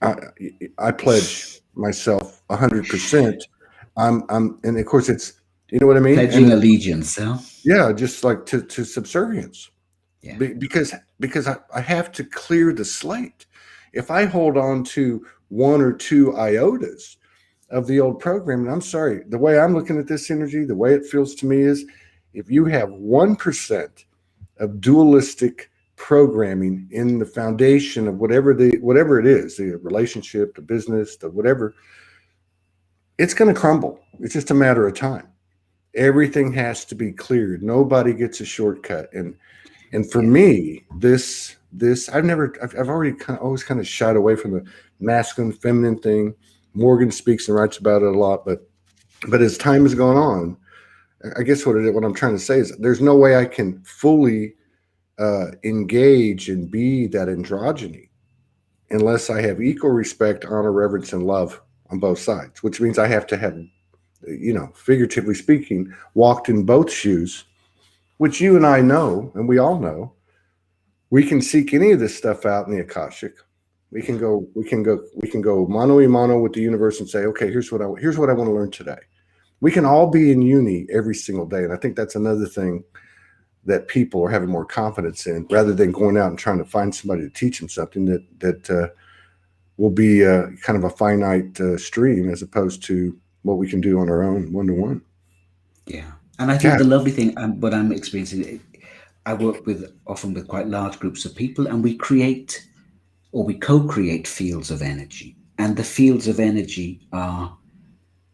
I pledge myself 100%. And of course it's, you know what I mean? Pledging allegiance. Huh? Yeah, just like to subservience. Yeah. Because I have to clear the slate. If I hold on to 1 or 2 iotas of the old program, and I'm sorry, the way I'm looking at this energy, the way it feels to me is, if you have 1% of dualistic programming in the foundation of whatever it is, the relationship, the business, the whatever, it's going to crumble. It's just a matter of time. Everything has to be cleared. Nobody gets a shortcut. And for me, I've already always kind of shied away from the masculine, feminine thing, Morgan speaks and writes about it a lot, but as time has gone on, I guess what I'm trying to say is there's no way I can fully engage and be that androgyny unless I have equal respect, honor, reverence, and love on both sides, which means I have to have, figuratively speaking, walked in both shoes, which you and I know, and we all know. We can seek any of this stuff out in the Akashic. We can go mano a mano with the universe and say, okay, here's what I want to learn today. We can all be in uni every single day. And I think that's another thing that people are having more confidence in, rather than going out and trying to find somebody to teach them something that will be kind of a finite stream, as opposed to what we can do on our own, one-to-one. Yeah. And I think the lovely thing, what I'm experiencing, I work often with quite large groups of people, and we create, or we co-create, fields of energy. And the fields of energy are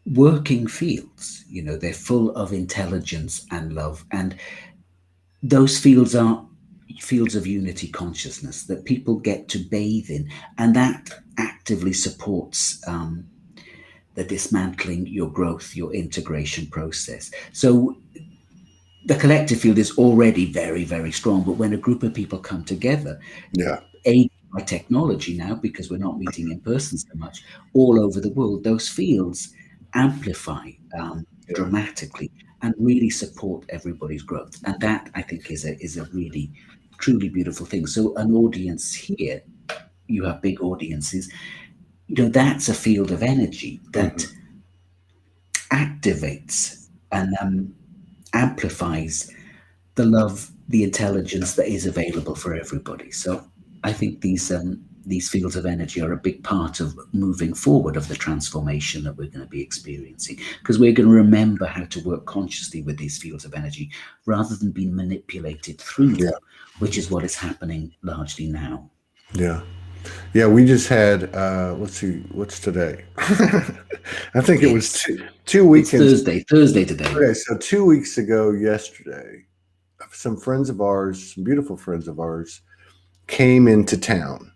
working fields. They're full of intelligence and love. And those fields are fields of unity consciousness that people get to bathe in. And that actively supports the dismantling, your growth, your integration process. So the collective field is already very, very strong. But when a group of people come together, aided by technology now, because we're not meeting in person so much, all over the world, those fields amplify dramatically and really support everybody's growth. And that, I think, is a really, truly beautiful thing. So an audience here, you have big audiences, that's a field of energy that activates and amplifies the love, the intelligence that is available for everybody. So I think these fields of energy are a big part of moving forward, of the transformation that we're going to be experiencing, because we're going to remember how to work consciously with these fields of energy rather than being manipulated through them, which is what is happening largely now. Yeah, we just had, let's see, what's today? I think it was two weekends. It's Thursday today. Okay, so 2 weeks ago yesterday, some friends of ours, some beautiful friends of ours, came into town.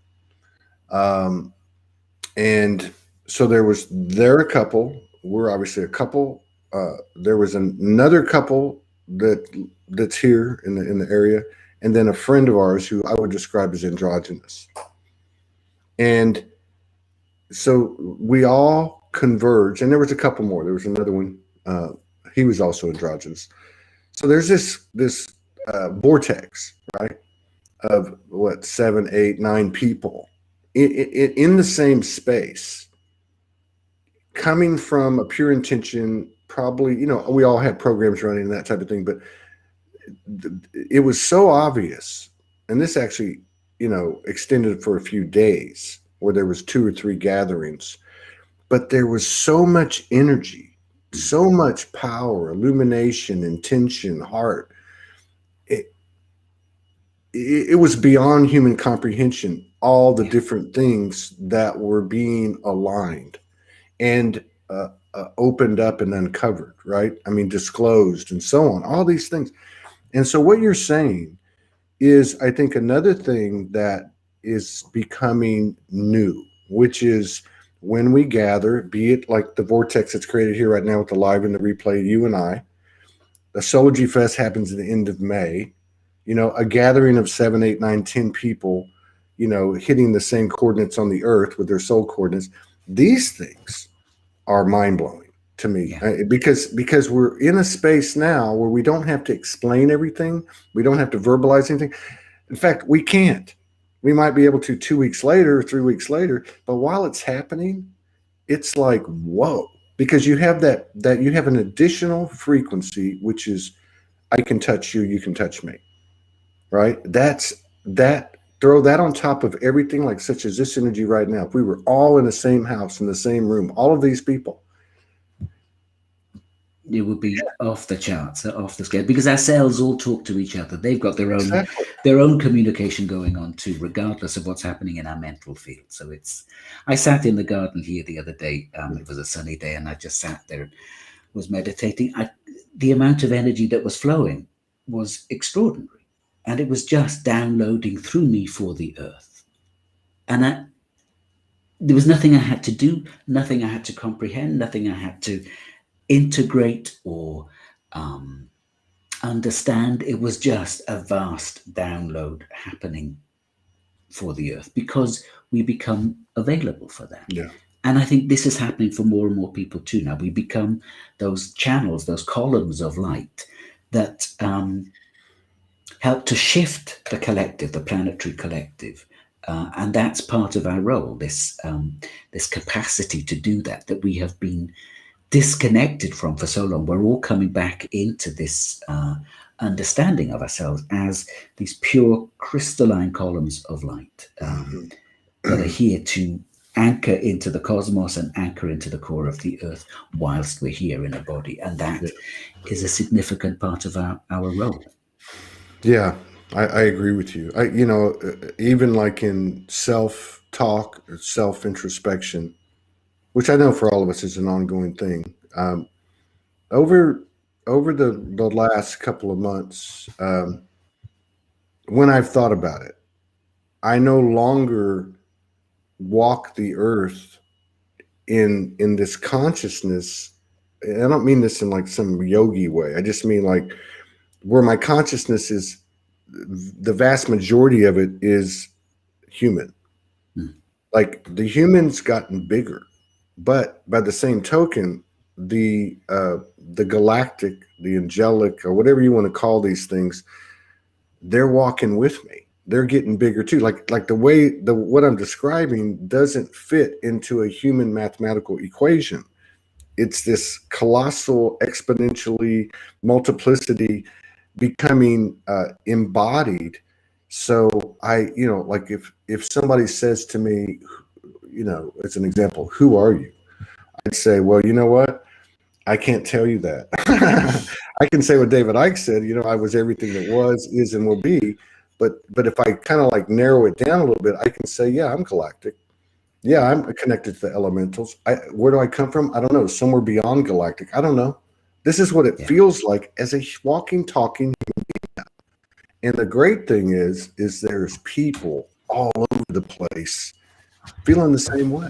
And so they're a couple. We're obviously a couple. There was another couple that's here in the area, and then a friend of ours who I would describe as androgynous. And so we all converged, and there was a couple more. There was another one. He was also androgynous. So there's this vortex, right, of 7, 8, 9 people in the same space, coming from a pure intention. Probably, we all had programs running and that type of thing, but it was so obvious. And this actually, extended for a few days, where there was 2 or 3 gatherings, but there was so much energy, so much power, illumination, intention, heart. It was beyond human comprehension, all the different things that were being aligned and opened up and uncovered, right? I mean, disclosed and so on, all these things. And so what you're saying is, I think, another thing that is becoming new, which is when we gather, be it like the vortex that's created here right now with the live and the replay, you and I. The Soulogy Fest happens at the end of May. A gathering of 7, 8, 9, 10 people, hitting the same coordinates on the earth with their soul coordinates. These things are mind-blowing to me, because we're in a space now where we don't have to explain everything. We don't have to verbalize anything. In fact, we can't. We might be able to 2 weeks later, 3 weeks later, but while it's happening, it's like, whoa, because you have that you have an additional frequency, which is, I can touch you, you can touch me, right? Throw that on top of everything, like such as this energy right now. If we were all in the same house, in the same room, all of these people, it would be off the charts, off the scale, because our cells all talk to each other. They've got their own communication going on too, regardless of what's happening in our mental field. So I sat in the garden here the other day. It was a sunny day, and I just sat there and was meditating. The amount of energy that was flowing was extraordinary, and it was just downloading through me for the earth. And there was nothing I had to do, nothing I had to comprehend, nothing I had to integrate or understand. It was just a vast download happening for the earth because we become available for that. Yeah. And I think this is happening for more and more people too now. We become those channels, those columns of light that help to shift the collective, the planetary collective. And that's part of our role, this capacity to do that, that we have been disconnected from for so long. We're all coming back into this understanding of ourselves as these pure crystalline columns of light that are here to anchor into the cosmos and anchor into the core of the earth whilst we're here in a body. And that is a significant part of our role. Yeah, I agree with you. You know, even like in self-talk, self-introspection, which I know for all of us is an ongoing thing. Over the last couple of months, when I've thought about it, I no longer walk the earth in this consciousness. And I don't mean this in like some yogi way. I just mean like where my consciousness is, the vast majority of it is human. Like the human's gotten bigger, but by the same token, the galactic, the angelic, or whatever you want to call these things, they're walking with me. They're getting bigger too. Like the way what I'm describing doesn't fit into a human mathematical equation. It's this colossal, exponentially multiplicity becoming embodied. So I, you know, like if somebody says to me, you know, as an example, who are you? I'd say, well, you know what? I can't tell you that. I can say what David Icke said, you know, I was everything that was, is, and will be. But if I kind of like narrow it down a little bit, I can say, yeah, I'm galactic. Yeah, I'm connected to the elementals. Where do I come from? I don't know. Somewhere beyond galactic. I don't know. This is what it feels like as a walking, talking human being. And the great thing is there's people all over the place feeling the same way.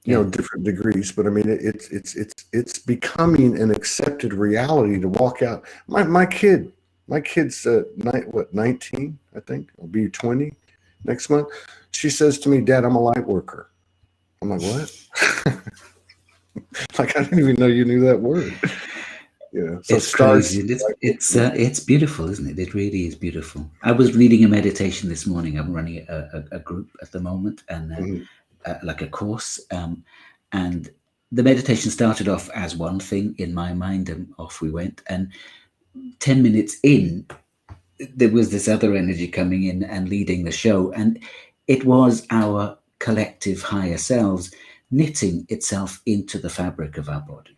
You know, different degrees, but I mean, it's becoming an accepted reality to walk out. My kid's 19, I think. I'll be 20 next month. She says to me, "Dad, I'm a light worker." I'm like, "What?" Like, I didn't even know you knew that word. Yeah, so it's crazy. It's beautiful, isn't it? It really is beautiful. I was reading a meditation this morning. I'm running a group at the moment, and like a course, and the meditation started off as one thing in my mind, and off we went. And 10 minutes in, there was this other energy coming in and leading the show, and it was our collective higher selves knitting itself into the fabric of our body,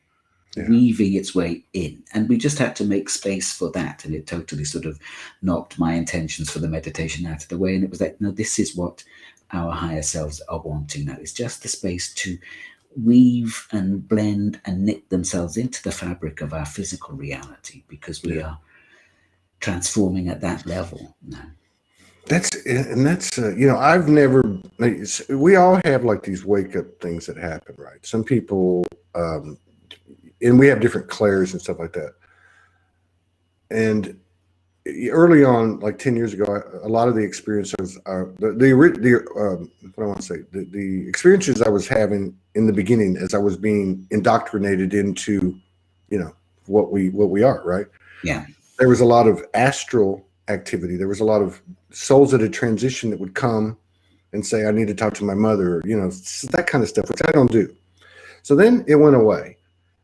weaving its way in. And we just had to make space for that. And it totally sort of knocked my intentions for the meditation out of the way. And it was like, no, this is what our higher selves are wanting now. It's just the space to weave and blend and knit themselves into the fabric of our physical reality, because we are transforming at that level now. That's you know, I've never, we all have like these wake up things that happen, right? Some people, and we have different clairs and stuff like that. And early on, like 10 years ago, a lot of the experiences are what I want to say, the experiences I was having in the beginning as I was being indoctrinated into, you know, what we are, right? Yeah. There was a lot of astral activity. There was a lot of souls that had transitioned that would come and say, I need to talk to my mother, you know, that kind of stuff, which I don't do. So then it went away.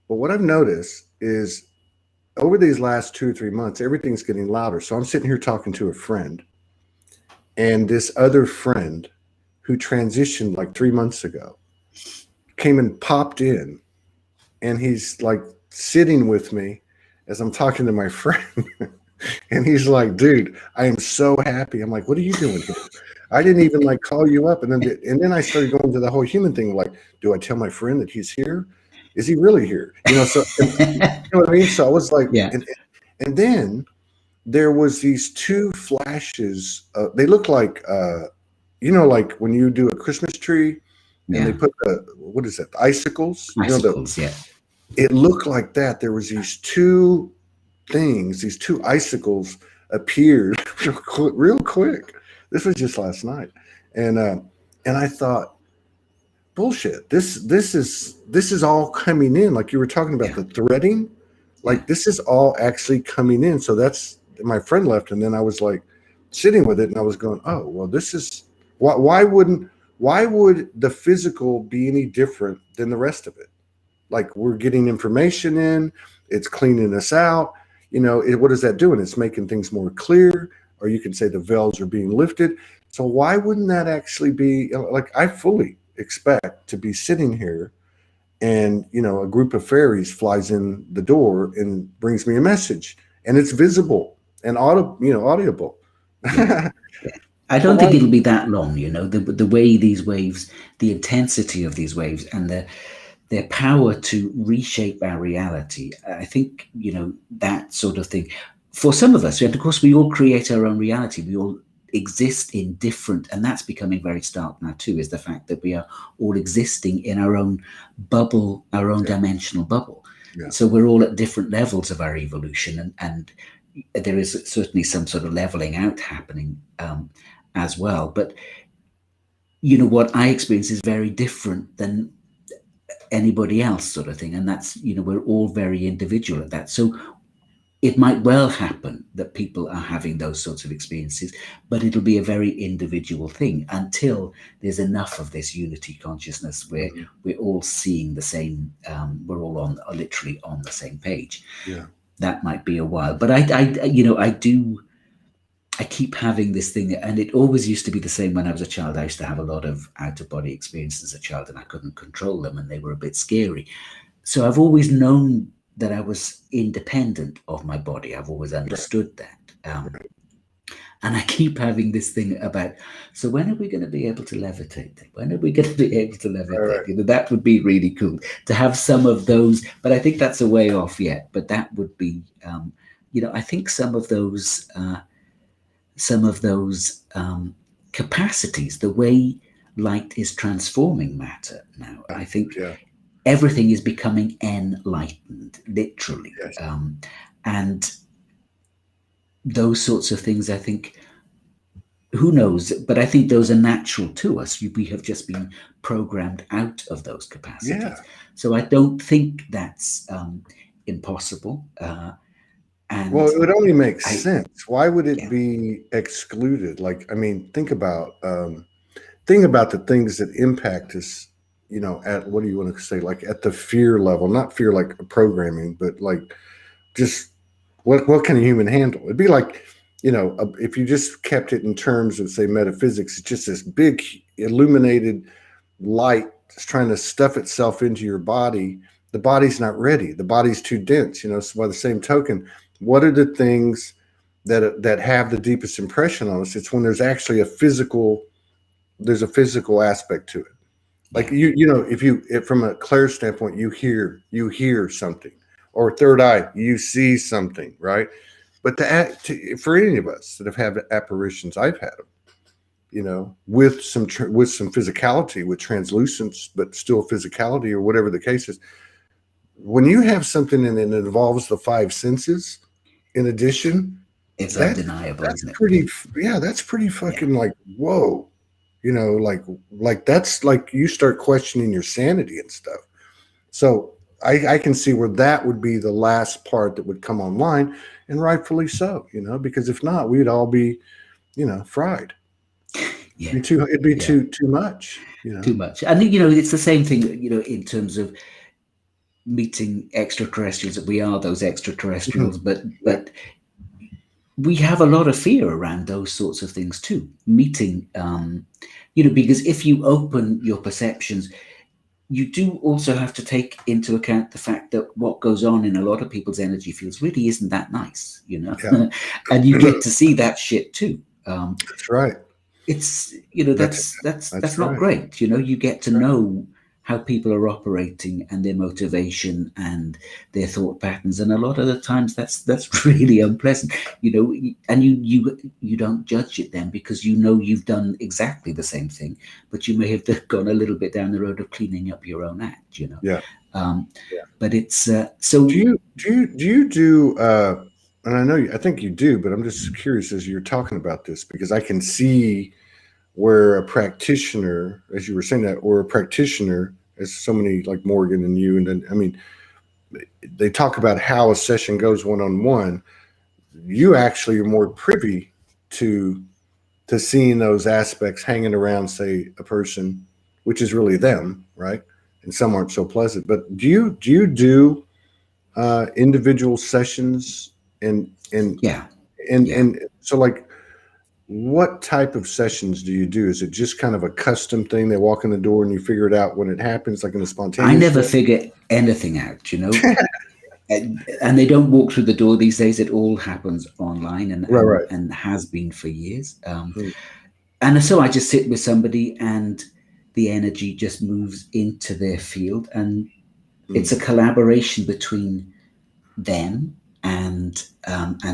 But what I've noticed is over these last 2 or 3 months, everything's getting louder. So I'm sitting here talking to a friend, and this other friend who transitioned like 3 months ago came and popped in, and he's like sitting with me as I'm talking to my friend. And he's like, dude, I am so happy. I'm like, what are you doing here? I didn't even like call you up. And then I started going to the whole human thing. Like, do I tell my friend that he's here? Is he really here? You know, so you know what I mean? So I was like, and then there was these two flashes. They look like, you know, like when you do a Christmas tree and they Yeah. put what is that? Icicles. Icicles. Yeah. It looked like that. There was these two things, these two icicles appeared real quick. This was just last night, and I thought, bullshit. This is all coming in. Like you were talking about the threading, like this is all actually coming in. So that's my friend left, and then I was like sitting with it, and I was going, oh well, this is why would the physical be any different than the rest of it? Like we're getting information in, it's cleaning us out. What is that doing? It's making things more clear, or you can say the veils are being lifted. So why wouldn't that actually be like, I fully expect to be sitting here and, a group of fairies flies in the door and brings me a message, and it's visible and audible. Yeah. I don't think it'll be that long, the way these waves, the intensity of these waves and their power to reshape our reality. I think, that sort of thing. For some of us, and of course, we all create our own reality. We all exist in different, and that's becoming very stark now too, is the fact that we are all existing in our own bubble, our own dimensional bubble. Yeah. So we're all at different levels of our evolution, and there is certainly some sort of leveling out happening as well. But, what I experience is very different than anybody else, sort of thing. And that's, we're all very individual at that. So it might well happen that people are having those sorts of experiences, but it'll be a very individual thing until there's enough of this unity consciousness where we're all seeing the same, we're all literally on the same page. Yeah. That might be a while, but I keep having this thing, and it always used to be the same when I was a child. I used to have a lot of out-of-body experiences as a child, and I couldn't control them, and they were a bit scary. So I've always known that I was independent of my body. I've always understood that. And I keep having this thing about, so when are we going to be able to levitate? When are we going to be able to levitate? Right. That would be really cool to have some of those, but I think that's a way off yet. But that would be, I think some of those capacities, the way light is transforming matter now, I think everything is becoming enlightened, literally. Yes. And those sorts of things, I think, who knows, but I think those are natural to us. We have just been programmed out of those capacities. Yeah. So I don't think that's impossible. Well, it would only make sense. Why would it be excluded? Like, I mean, think about the things that impact us, at, what do you want to say? Like at the fear level, not fear like programming, but like just what can a human handle? It'd be like, if you just kept it in terms of, say, metaphysics, it's just this big illuminated light that's trying to stuff itself into your body. The body's not ready. The body's too dense, So by the same token, what are the things that have the deepest impression on us? It's when there's actually a physical aspect to it. Like if from a clair standpoint, you hear something, or third eye, you see something, right? But for any of us that have had apparitions, I've had them, with some physicality, with translucence, but still physicality, or whatever the case is. When you have something and it involves the five senses, in addition, it's undeniable, isn't it? That's pretty fucking like, whoa, like that's like you start questioning your sanity and stuff. So I can see where that would be the last part that would come online, and rightfully so, because if not, we'd all be, fried. Yeah. It'd be too much, Too much. And, it's the same thing, in terms of meeting extraterrestrials. We are those extraterrestrials, but we have a lot of fear around those sorts of things too. Meeting, because if you open your perceptions, you do also have to take into account the fact that what goes on in a lot of people's energy fields really isn't that nice, and you get to see that shit too. That's right. It's, that's not great. You get to know how people are operating and their motivation and their thought patterns. And a lot of the times that's really unpleasant, and you don't judge it then, because you've done exactly the same thing, but you may have gone a little bit down the road of cleaning up your own act. Yeah. But it's so. Do you do? And I think you do, but I'm just curious as you're talking about this, because I can see where a practitioner, as you were saying that, or a practitioner, as so many like Morgan and you, and then, I mean, they talk about how a session goes one-on-one. You actually are more privy to seeing those aspects hanging around, say, a person, which is really them, right? And some aren't so pleasant. But do you do individual sessions and Yeah. so, like, what type of sessions do you do? Is it just kind of a custom thing? They walk in the door and you figure it out when it happens, like in a spontaneous I never way? figure anything out, and they don't walk through the door these days. It all happens online, Right. and has been for years. Mm. And so I just sit with somebody, and the energy just moves into their field, and it's a collaboration between them and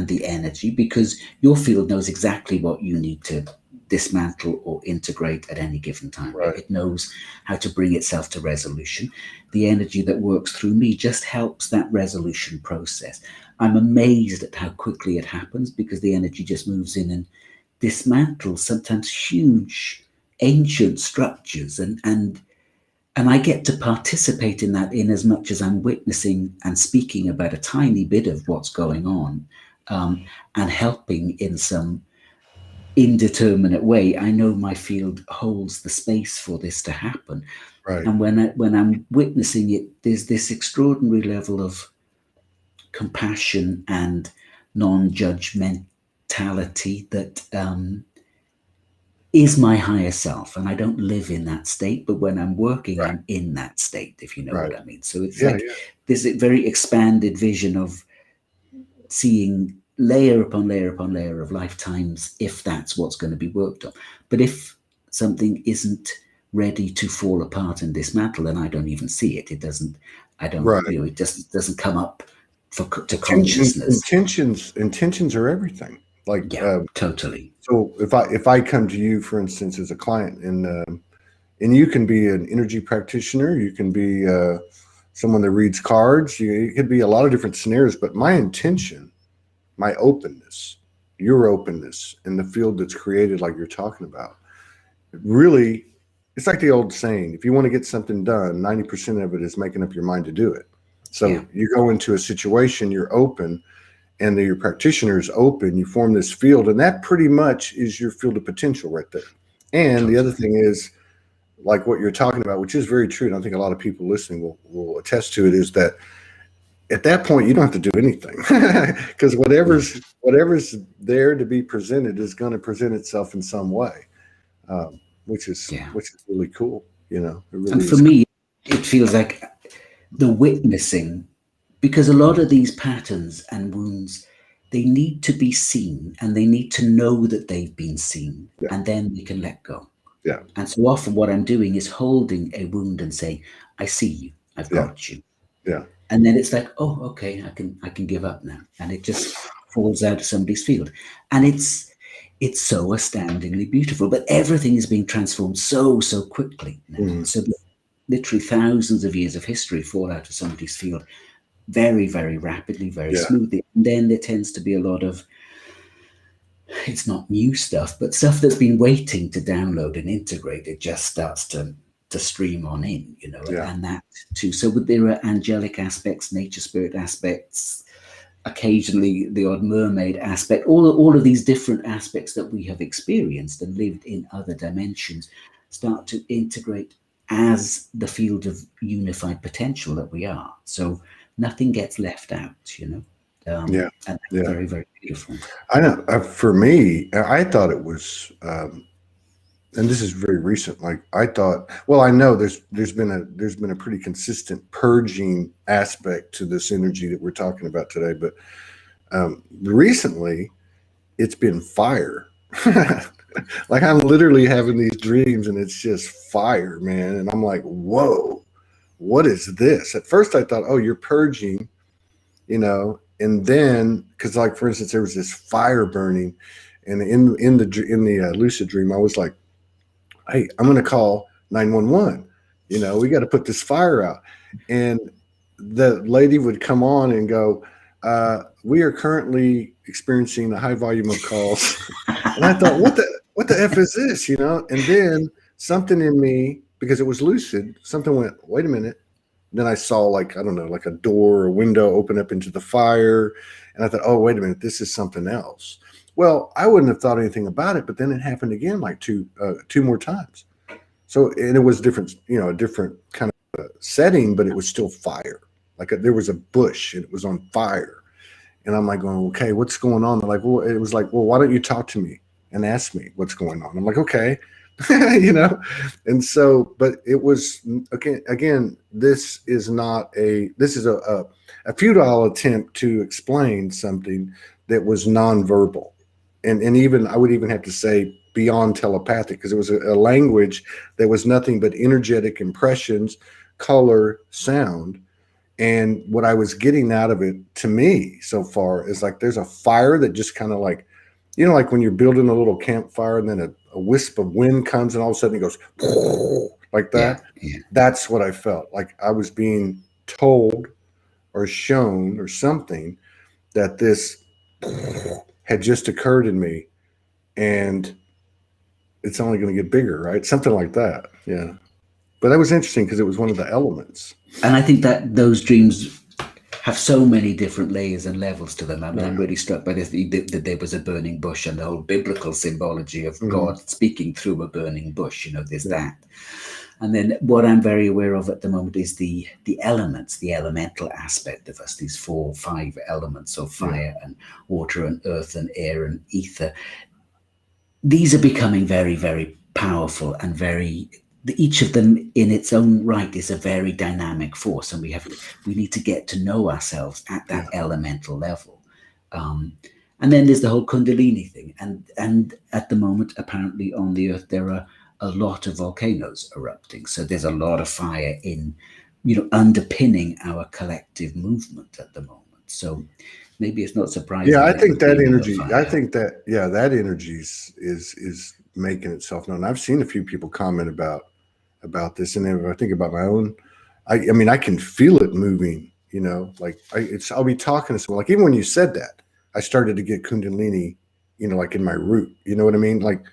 the energy, because your field knows exactly what you need to dismantle or integrate at any given time. Right. It knows how to bring itself to resolution. The energy that works through me just helps that resolution process. I'm amazed at how quickly it happens, because the energy just moves in and dismantles sometimes huge ancient structures, and I get to participate in that, in as much as I'm witnessing and speaking about a tiny bit of what's going on, and helping in some indeterminate way. I know my field holds the space for this to happen. Right. And when I'm witnessing it, there's this extraordinary level of compassion and non-judgmentality that is my higher self. And I don't live in that state, but when I'm working, Right. I'm in that state, if you know Right. what I mean. So it's there's a very expanded vision of seeing layer upon layer upon layer of lifetimes, if that's what's going to be worked on. But if something isn't ready to fall apart and dismantle, and I don't even see it, it just doesn't come up to consciousness. Intentions are everything. Like, totally. So if I come to you, for instance, as a client, and you can be an energy practitioner, you can be someone that reads cards, it could be a lot of different scenarios. But my intention, my openness, your openness in the field that's created, like you're talking about, really, it's like the old saying: if you want to get something done, 90% of it is making up your mind to do it. So you go into a situation, you're open, and your practitioner is open, you form this field, and that pretty much is your field of potential right there. And the other thing is, like what you're talking about, which is very true, and I think a lot of people listening will attest to it, is that at that point you don't have to do anything, because whatever's there to be presented is going to present itself in some way, which is really cool. It really and for me, it feels like the witnessing, because a lot of these patterns and wounds, they need to be seen, and they need to know that they've been seen, and then we can let go. Yeah. And so often what I'm doing is holding a wound and saying, I see you, I've got you. Yeah. And then it's like, oh, okay, I can give up now. And it just falls out of somebody's field. And it's so astoundingly beautiful, but everything is being transformed so quickly now. So literally thousands of years of history fall out of somebody's field very, very rapidly, very smoothly. And then there tends to be a lot of, it's not new stuff, but stuff that's been waiting to download and integrate. It just starts to stream on in, and that too. So there are angelic aspects, nature spirit aspects, occasionally the odd mermaid aspect, all of these different aspects that we have experienced and lived in other dimensions start to integrate as the field of unified potential that we are. So nothing gets left out, and that's very, very beautiful. I know. For me, I thought it was, and this is very recent. Like, I thought, well, I know there's been a pretty consistent purging aspect to this energy that we're talking about today, but recently it's been fire. Like I'm literally having these dreams and it's just fire, man. And I'm like, whoa, what is this? At first I thought, oh, you're purging, and then because like for instance, there was this fire burning, and in the lucid dream, I was like, hey, I'm going to call 911. We got to put this fire out. And the lady would come on and go, we are currently experiencing a high volume of calls. And I thought, what the F is this? And then something in me, because it was lucid, something went, wait a minute. Then I saw like, I don't know, like a door or a window open up into the fire. And I thought, oh, wait a minute, this is something else. Well, I wouldn't have thought anything about it, but then it happened again, like two more times. So, and it was different, a different kind of setting, but it was still fire. Like there was a bush and it was on fire. And I'm like going, okay, what's going on? They're like, well, it was like, well, why don't you talk to me and ask me what's going on? I'm like, okay, And so, but it was, again, this is a futile attempt to explain something that was nonverbal. And even I would even have to say beyond telepathic, because it was a language that was nothing but energetic impressions, color, sound. And what I was getting out of it, to me so far, is like there's a fire that just kind of like, like when you're building a little campfire and then a wisp of wind comes and all of a sudden it goes like that. Yeah. That's what I felt like. I was being told or shown or something that this had just occurred in me, and it's only going to get bigger, right? Something like that. Yeah. But that was interesting because it was one of the elements. And I think that those dreams have so many different layers and levels to them. I mean, I'm really struck by this, that there was a burning bush and the whole biblical symbology of God speaking through a burning bush. There's that. And then what I'm very aware of at the moment is the elements, the elemental aspect of us, these 4 or 5 elements of fire and water and earth and air and ether. These are becoming very, very powerful and very, each of them in its own right is a very dynamic force. And we need to get to know ourselves at that elemental level. And then there's the whole Kundalini thing. And at the moment, apparently on the earth, there are a lot of volcanoes erupting. So there's a lot of fire in, underpinning our collective movement at the moment. So maybe it's not surprising. Yeah, I think that energy, that energy is making itself known. I've seen a few people comment about this. And then if I think about my own, I mean, I can feel it moving, like I'll be talking to someone, like even when you said that, I started to get Kundalini, like in my root, you know what I mean? Like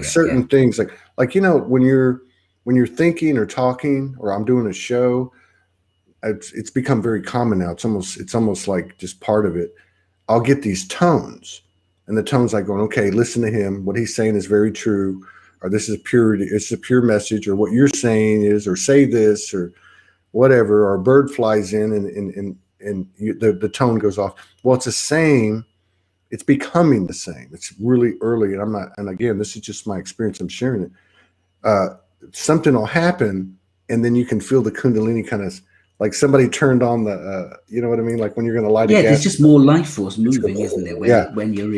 certain things, like, when you're thinking or talking, or I'm doing a show, it's become very common now. It's almost like just part of it. I'll get these tones, and the tones like going, okay, listen to him. What he's saying is very true, or this is purity. It's a pure message, or what you're saying is, or say this, or whatever. Or a bird flies in, and the tone goes off. Well, it's the same. It's becoming the same. It's really early, and I'm not. And again, this is just my experience. I'm sharing it. Something will happen, and then you can feel the Kundalini kind of like somebody turned on the. You know what I mean? Like when you're going to light a gas. There's just more life force moving, isn't there? When you're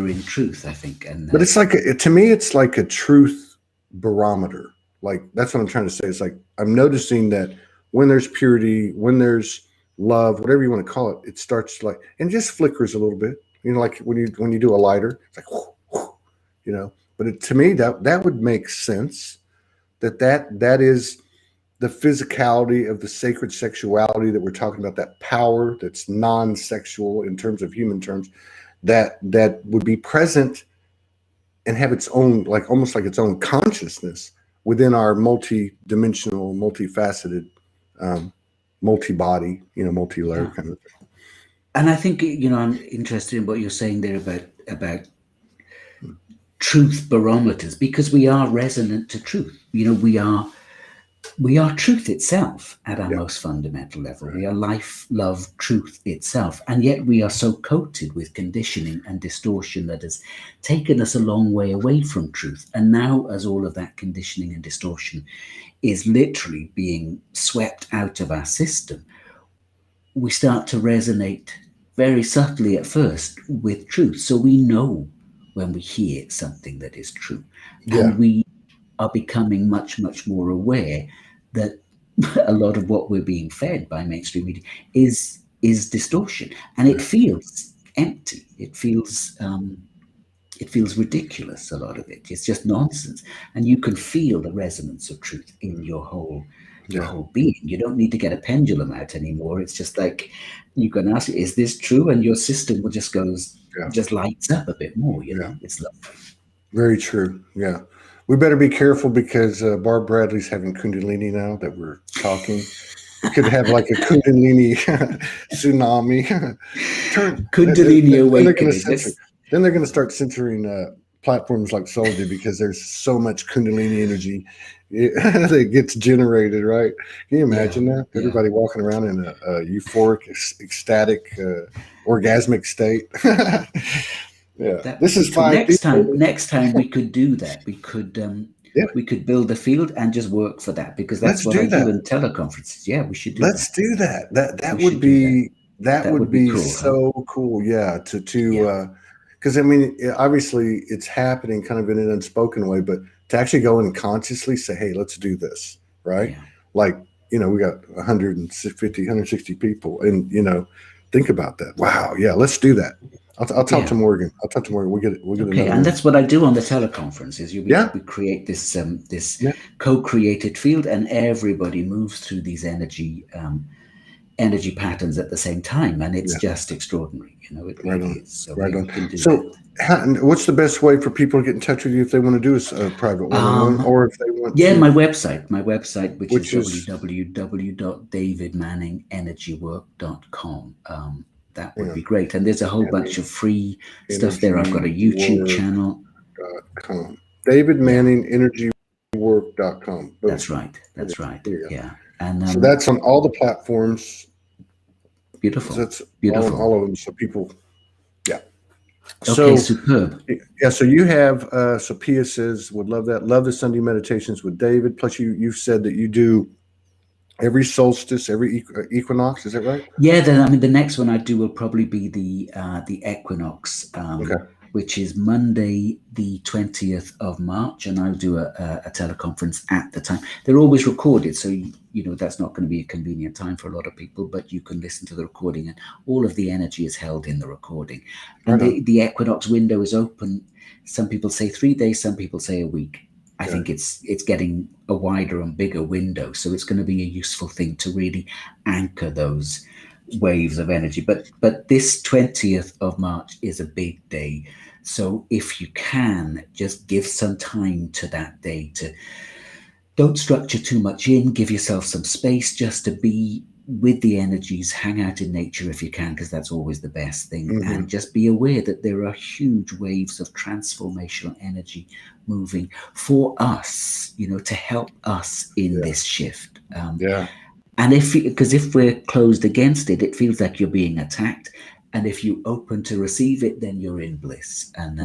in truth, I think. But it's like to me, it's like a truth barometer. Like that's what I'm trying to say. It's like I'm noticing that when there's purity, when there's love, whatever you want to call it, it starts like and just flickers a little bit. Like when you do a lighter, it's like, whoo, whoo, But to me, that would make sense. That is the physicality of the sacred sexuality that we're talking about. That power that's non-sexual in terms of human terms, that would be present and have its own, like almost like its own consciousness within our multi-dimensional, multifaceted, multi-body, multi-layer kind of thing. And I think, I'm interested in what you're saying there about truth barometers, because we are resonant to truth. We are truth itself at our most fundamental level. We are life, love, truth itself. And yet we are so coated with conditioning and distortion that has taken us a long way away from truth. And now, as all of that conditioning and distortion is literally being swept out of our system, we start to resonate very subtly at first with truth. So we know when we hear something that is true. Yeah. And we are becoming much, much more aware that a lot of what we're being fed by mainstream media is distortion, and it feels empty. It feels ridiculous. A lot of it, it's just nonsense, and you can feel the resonance of truth in your whole being. You don't need to get a pendulum out anymore. It's just like you can ask, is this true? And your system will just just lights up a bit more, you know. It's lovely. Very true. Yeah. We better be careful because Barb Bradley's having Kundalini now that we're talking. We could have like a Kundalini tsunami. Kundalini awakening. Then they're going to start censoring platforms like Soulogy because there's so much Kundalini energy that gets generated, right? Can you imagine that? Everybody walking around in a euphoric, ecstatic, orgasmic state. This is my next time we could do that. We could we could build a field and just work for that, because that's what I do in teleconferences. Yeah, we should do Let's do that. That would be cool, so cool. Yeah, because I mean, obviously it's happening kind of in an unspoken way, but to actually go in and consciously say, hey, let's do this, right? Yeah. Like, you know, we got 150, 160 people, and, you know, think about that. Wow. Yeah, let's do that. I'll talk to Morgan. We'll get okay, and that's what I do on the teleconferences. We create this co-created field, and everybody moves through these energy patterns at the same time, and it's just extraordinary. You know, it really is. So what's the best way for people to get in touch with you if they want to do a private one-on-one, or if they want to? My website, which is www.davidmanningenergywork.com. That would be great. And there's a whole bunch of free stuff there. I've got a YouTube channel. davidmanningenergywork.com. That's right. Yeah. And so that's on all the platforms. Beautiful. That's beautiful. All of them. So people, Okay, superb. Yeah, so you have, so Pia says, would love that. Love the Sunday meditations with David. Plus you've said that you do every solstice, every equinox. Is that right? Yeah, the next one I do will probably be the Equinox, which is Monday, the 20th of March, and I'll do a teleconference at the time. They're always recorded, so you know that's not going to be a convenient time for a lot of people, but you can listen to the recording, and all of the energy is held in the recording. And the Equinox window is open. Some people say 3 days, some people say a week. I think it's getting a wider and bigger window, so it's going to be a useful thing to really anchor those waves of energy. But this 20th of March is a big day, so if you can, just give some time to that day. Don't structure too much in. Give yourself some space just to be with the energies. Hang out in nature if you can, because that's always the best thing. And just be aware that there are huge waves of transformational energy moving for us, you know, to help us in this shift. And because if we're closed against it, it feels like you're being attacked. And if you open to receive it, then you're in bliss. And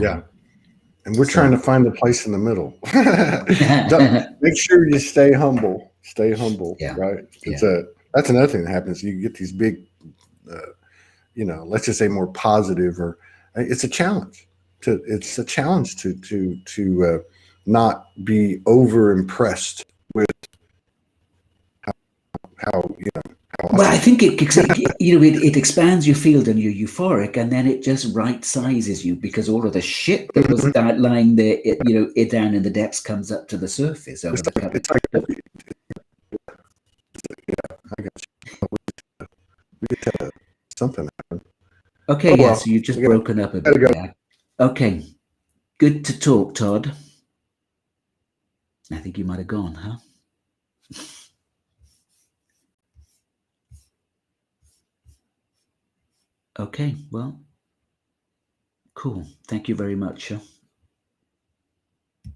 and we're trying to find the place in the middle. Make sure you stay humble. Right? That's another thing that happens. You get these big, you know, let's just say more positive, or it's a challenge to not be over impressed with how you know. Well, I think it expands your field and you're euphoric, and then it just right sizes you, because all of the shit that was lying there, it down in the depths comes up to the surface. I got you. We could tell something happened. Okay, so you've just broken up a bit. Okay, good to talk, Todd. I think you might have gone, huh? Okay, well, cool. Thank you very much.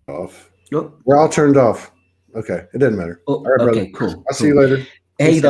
Off. We're all turned off. Okay, it doesn't matter. All right, okay, brother. Cool. I'll see you later. Hey,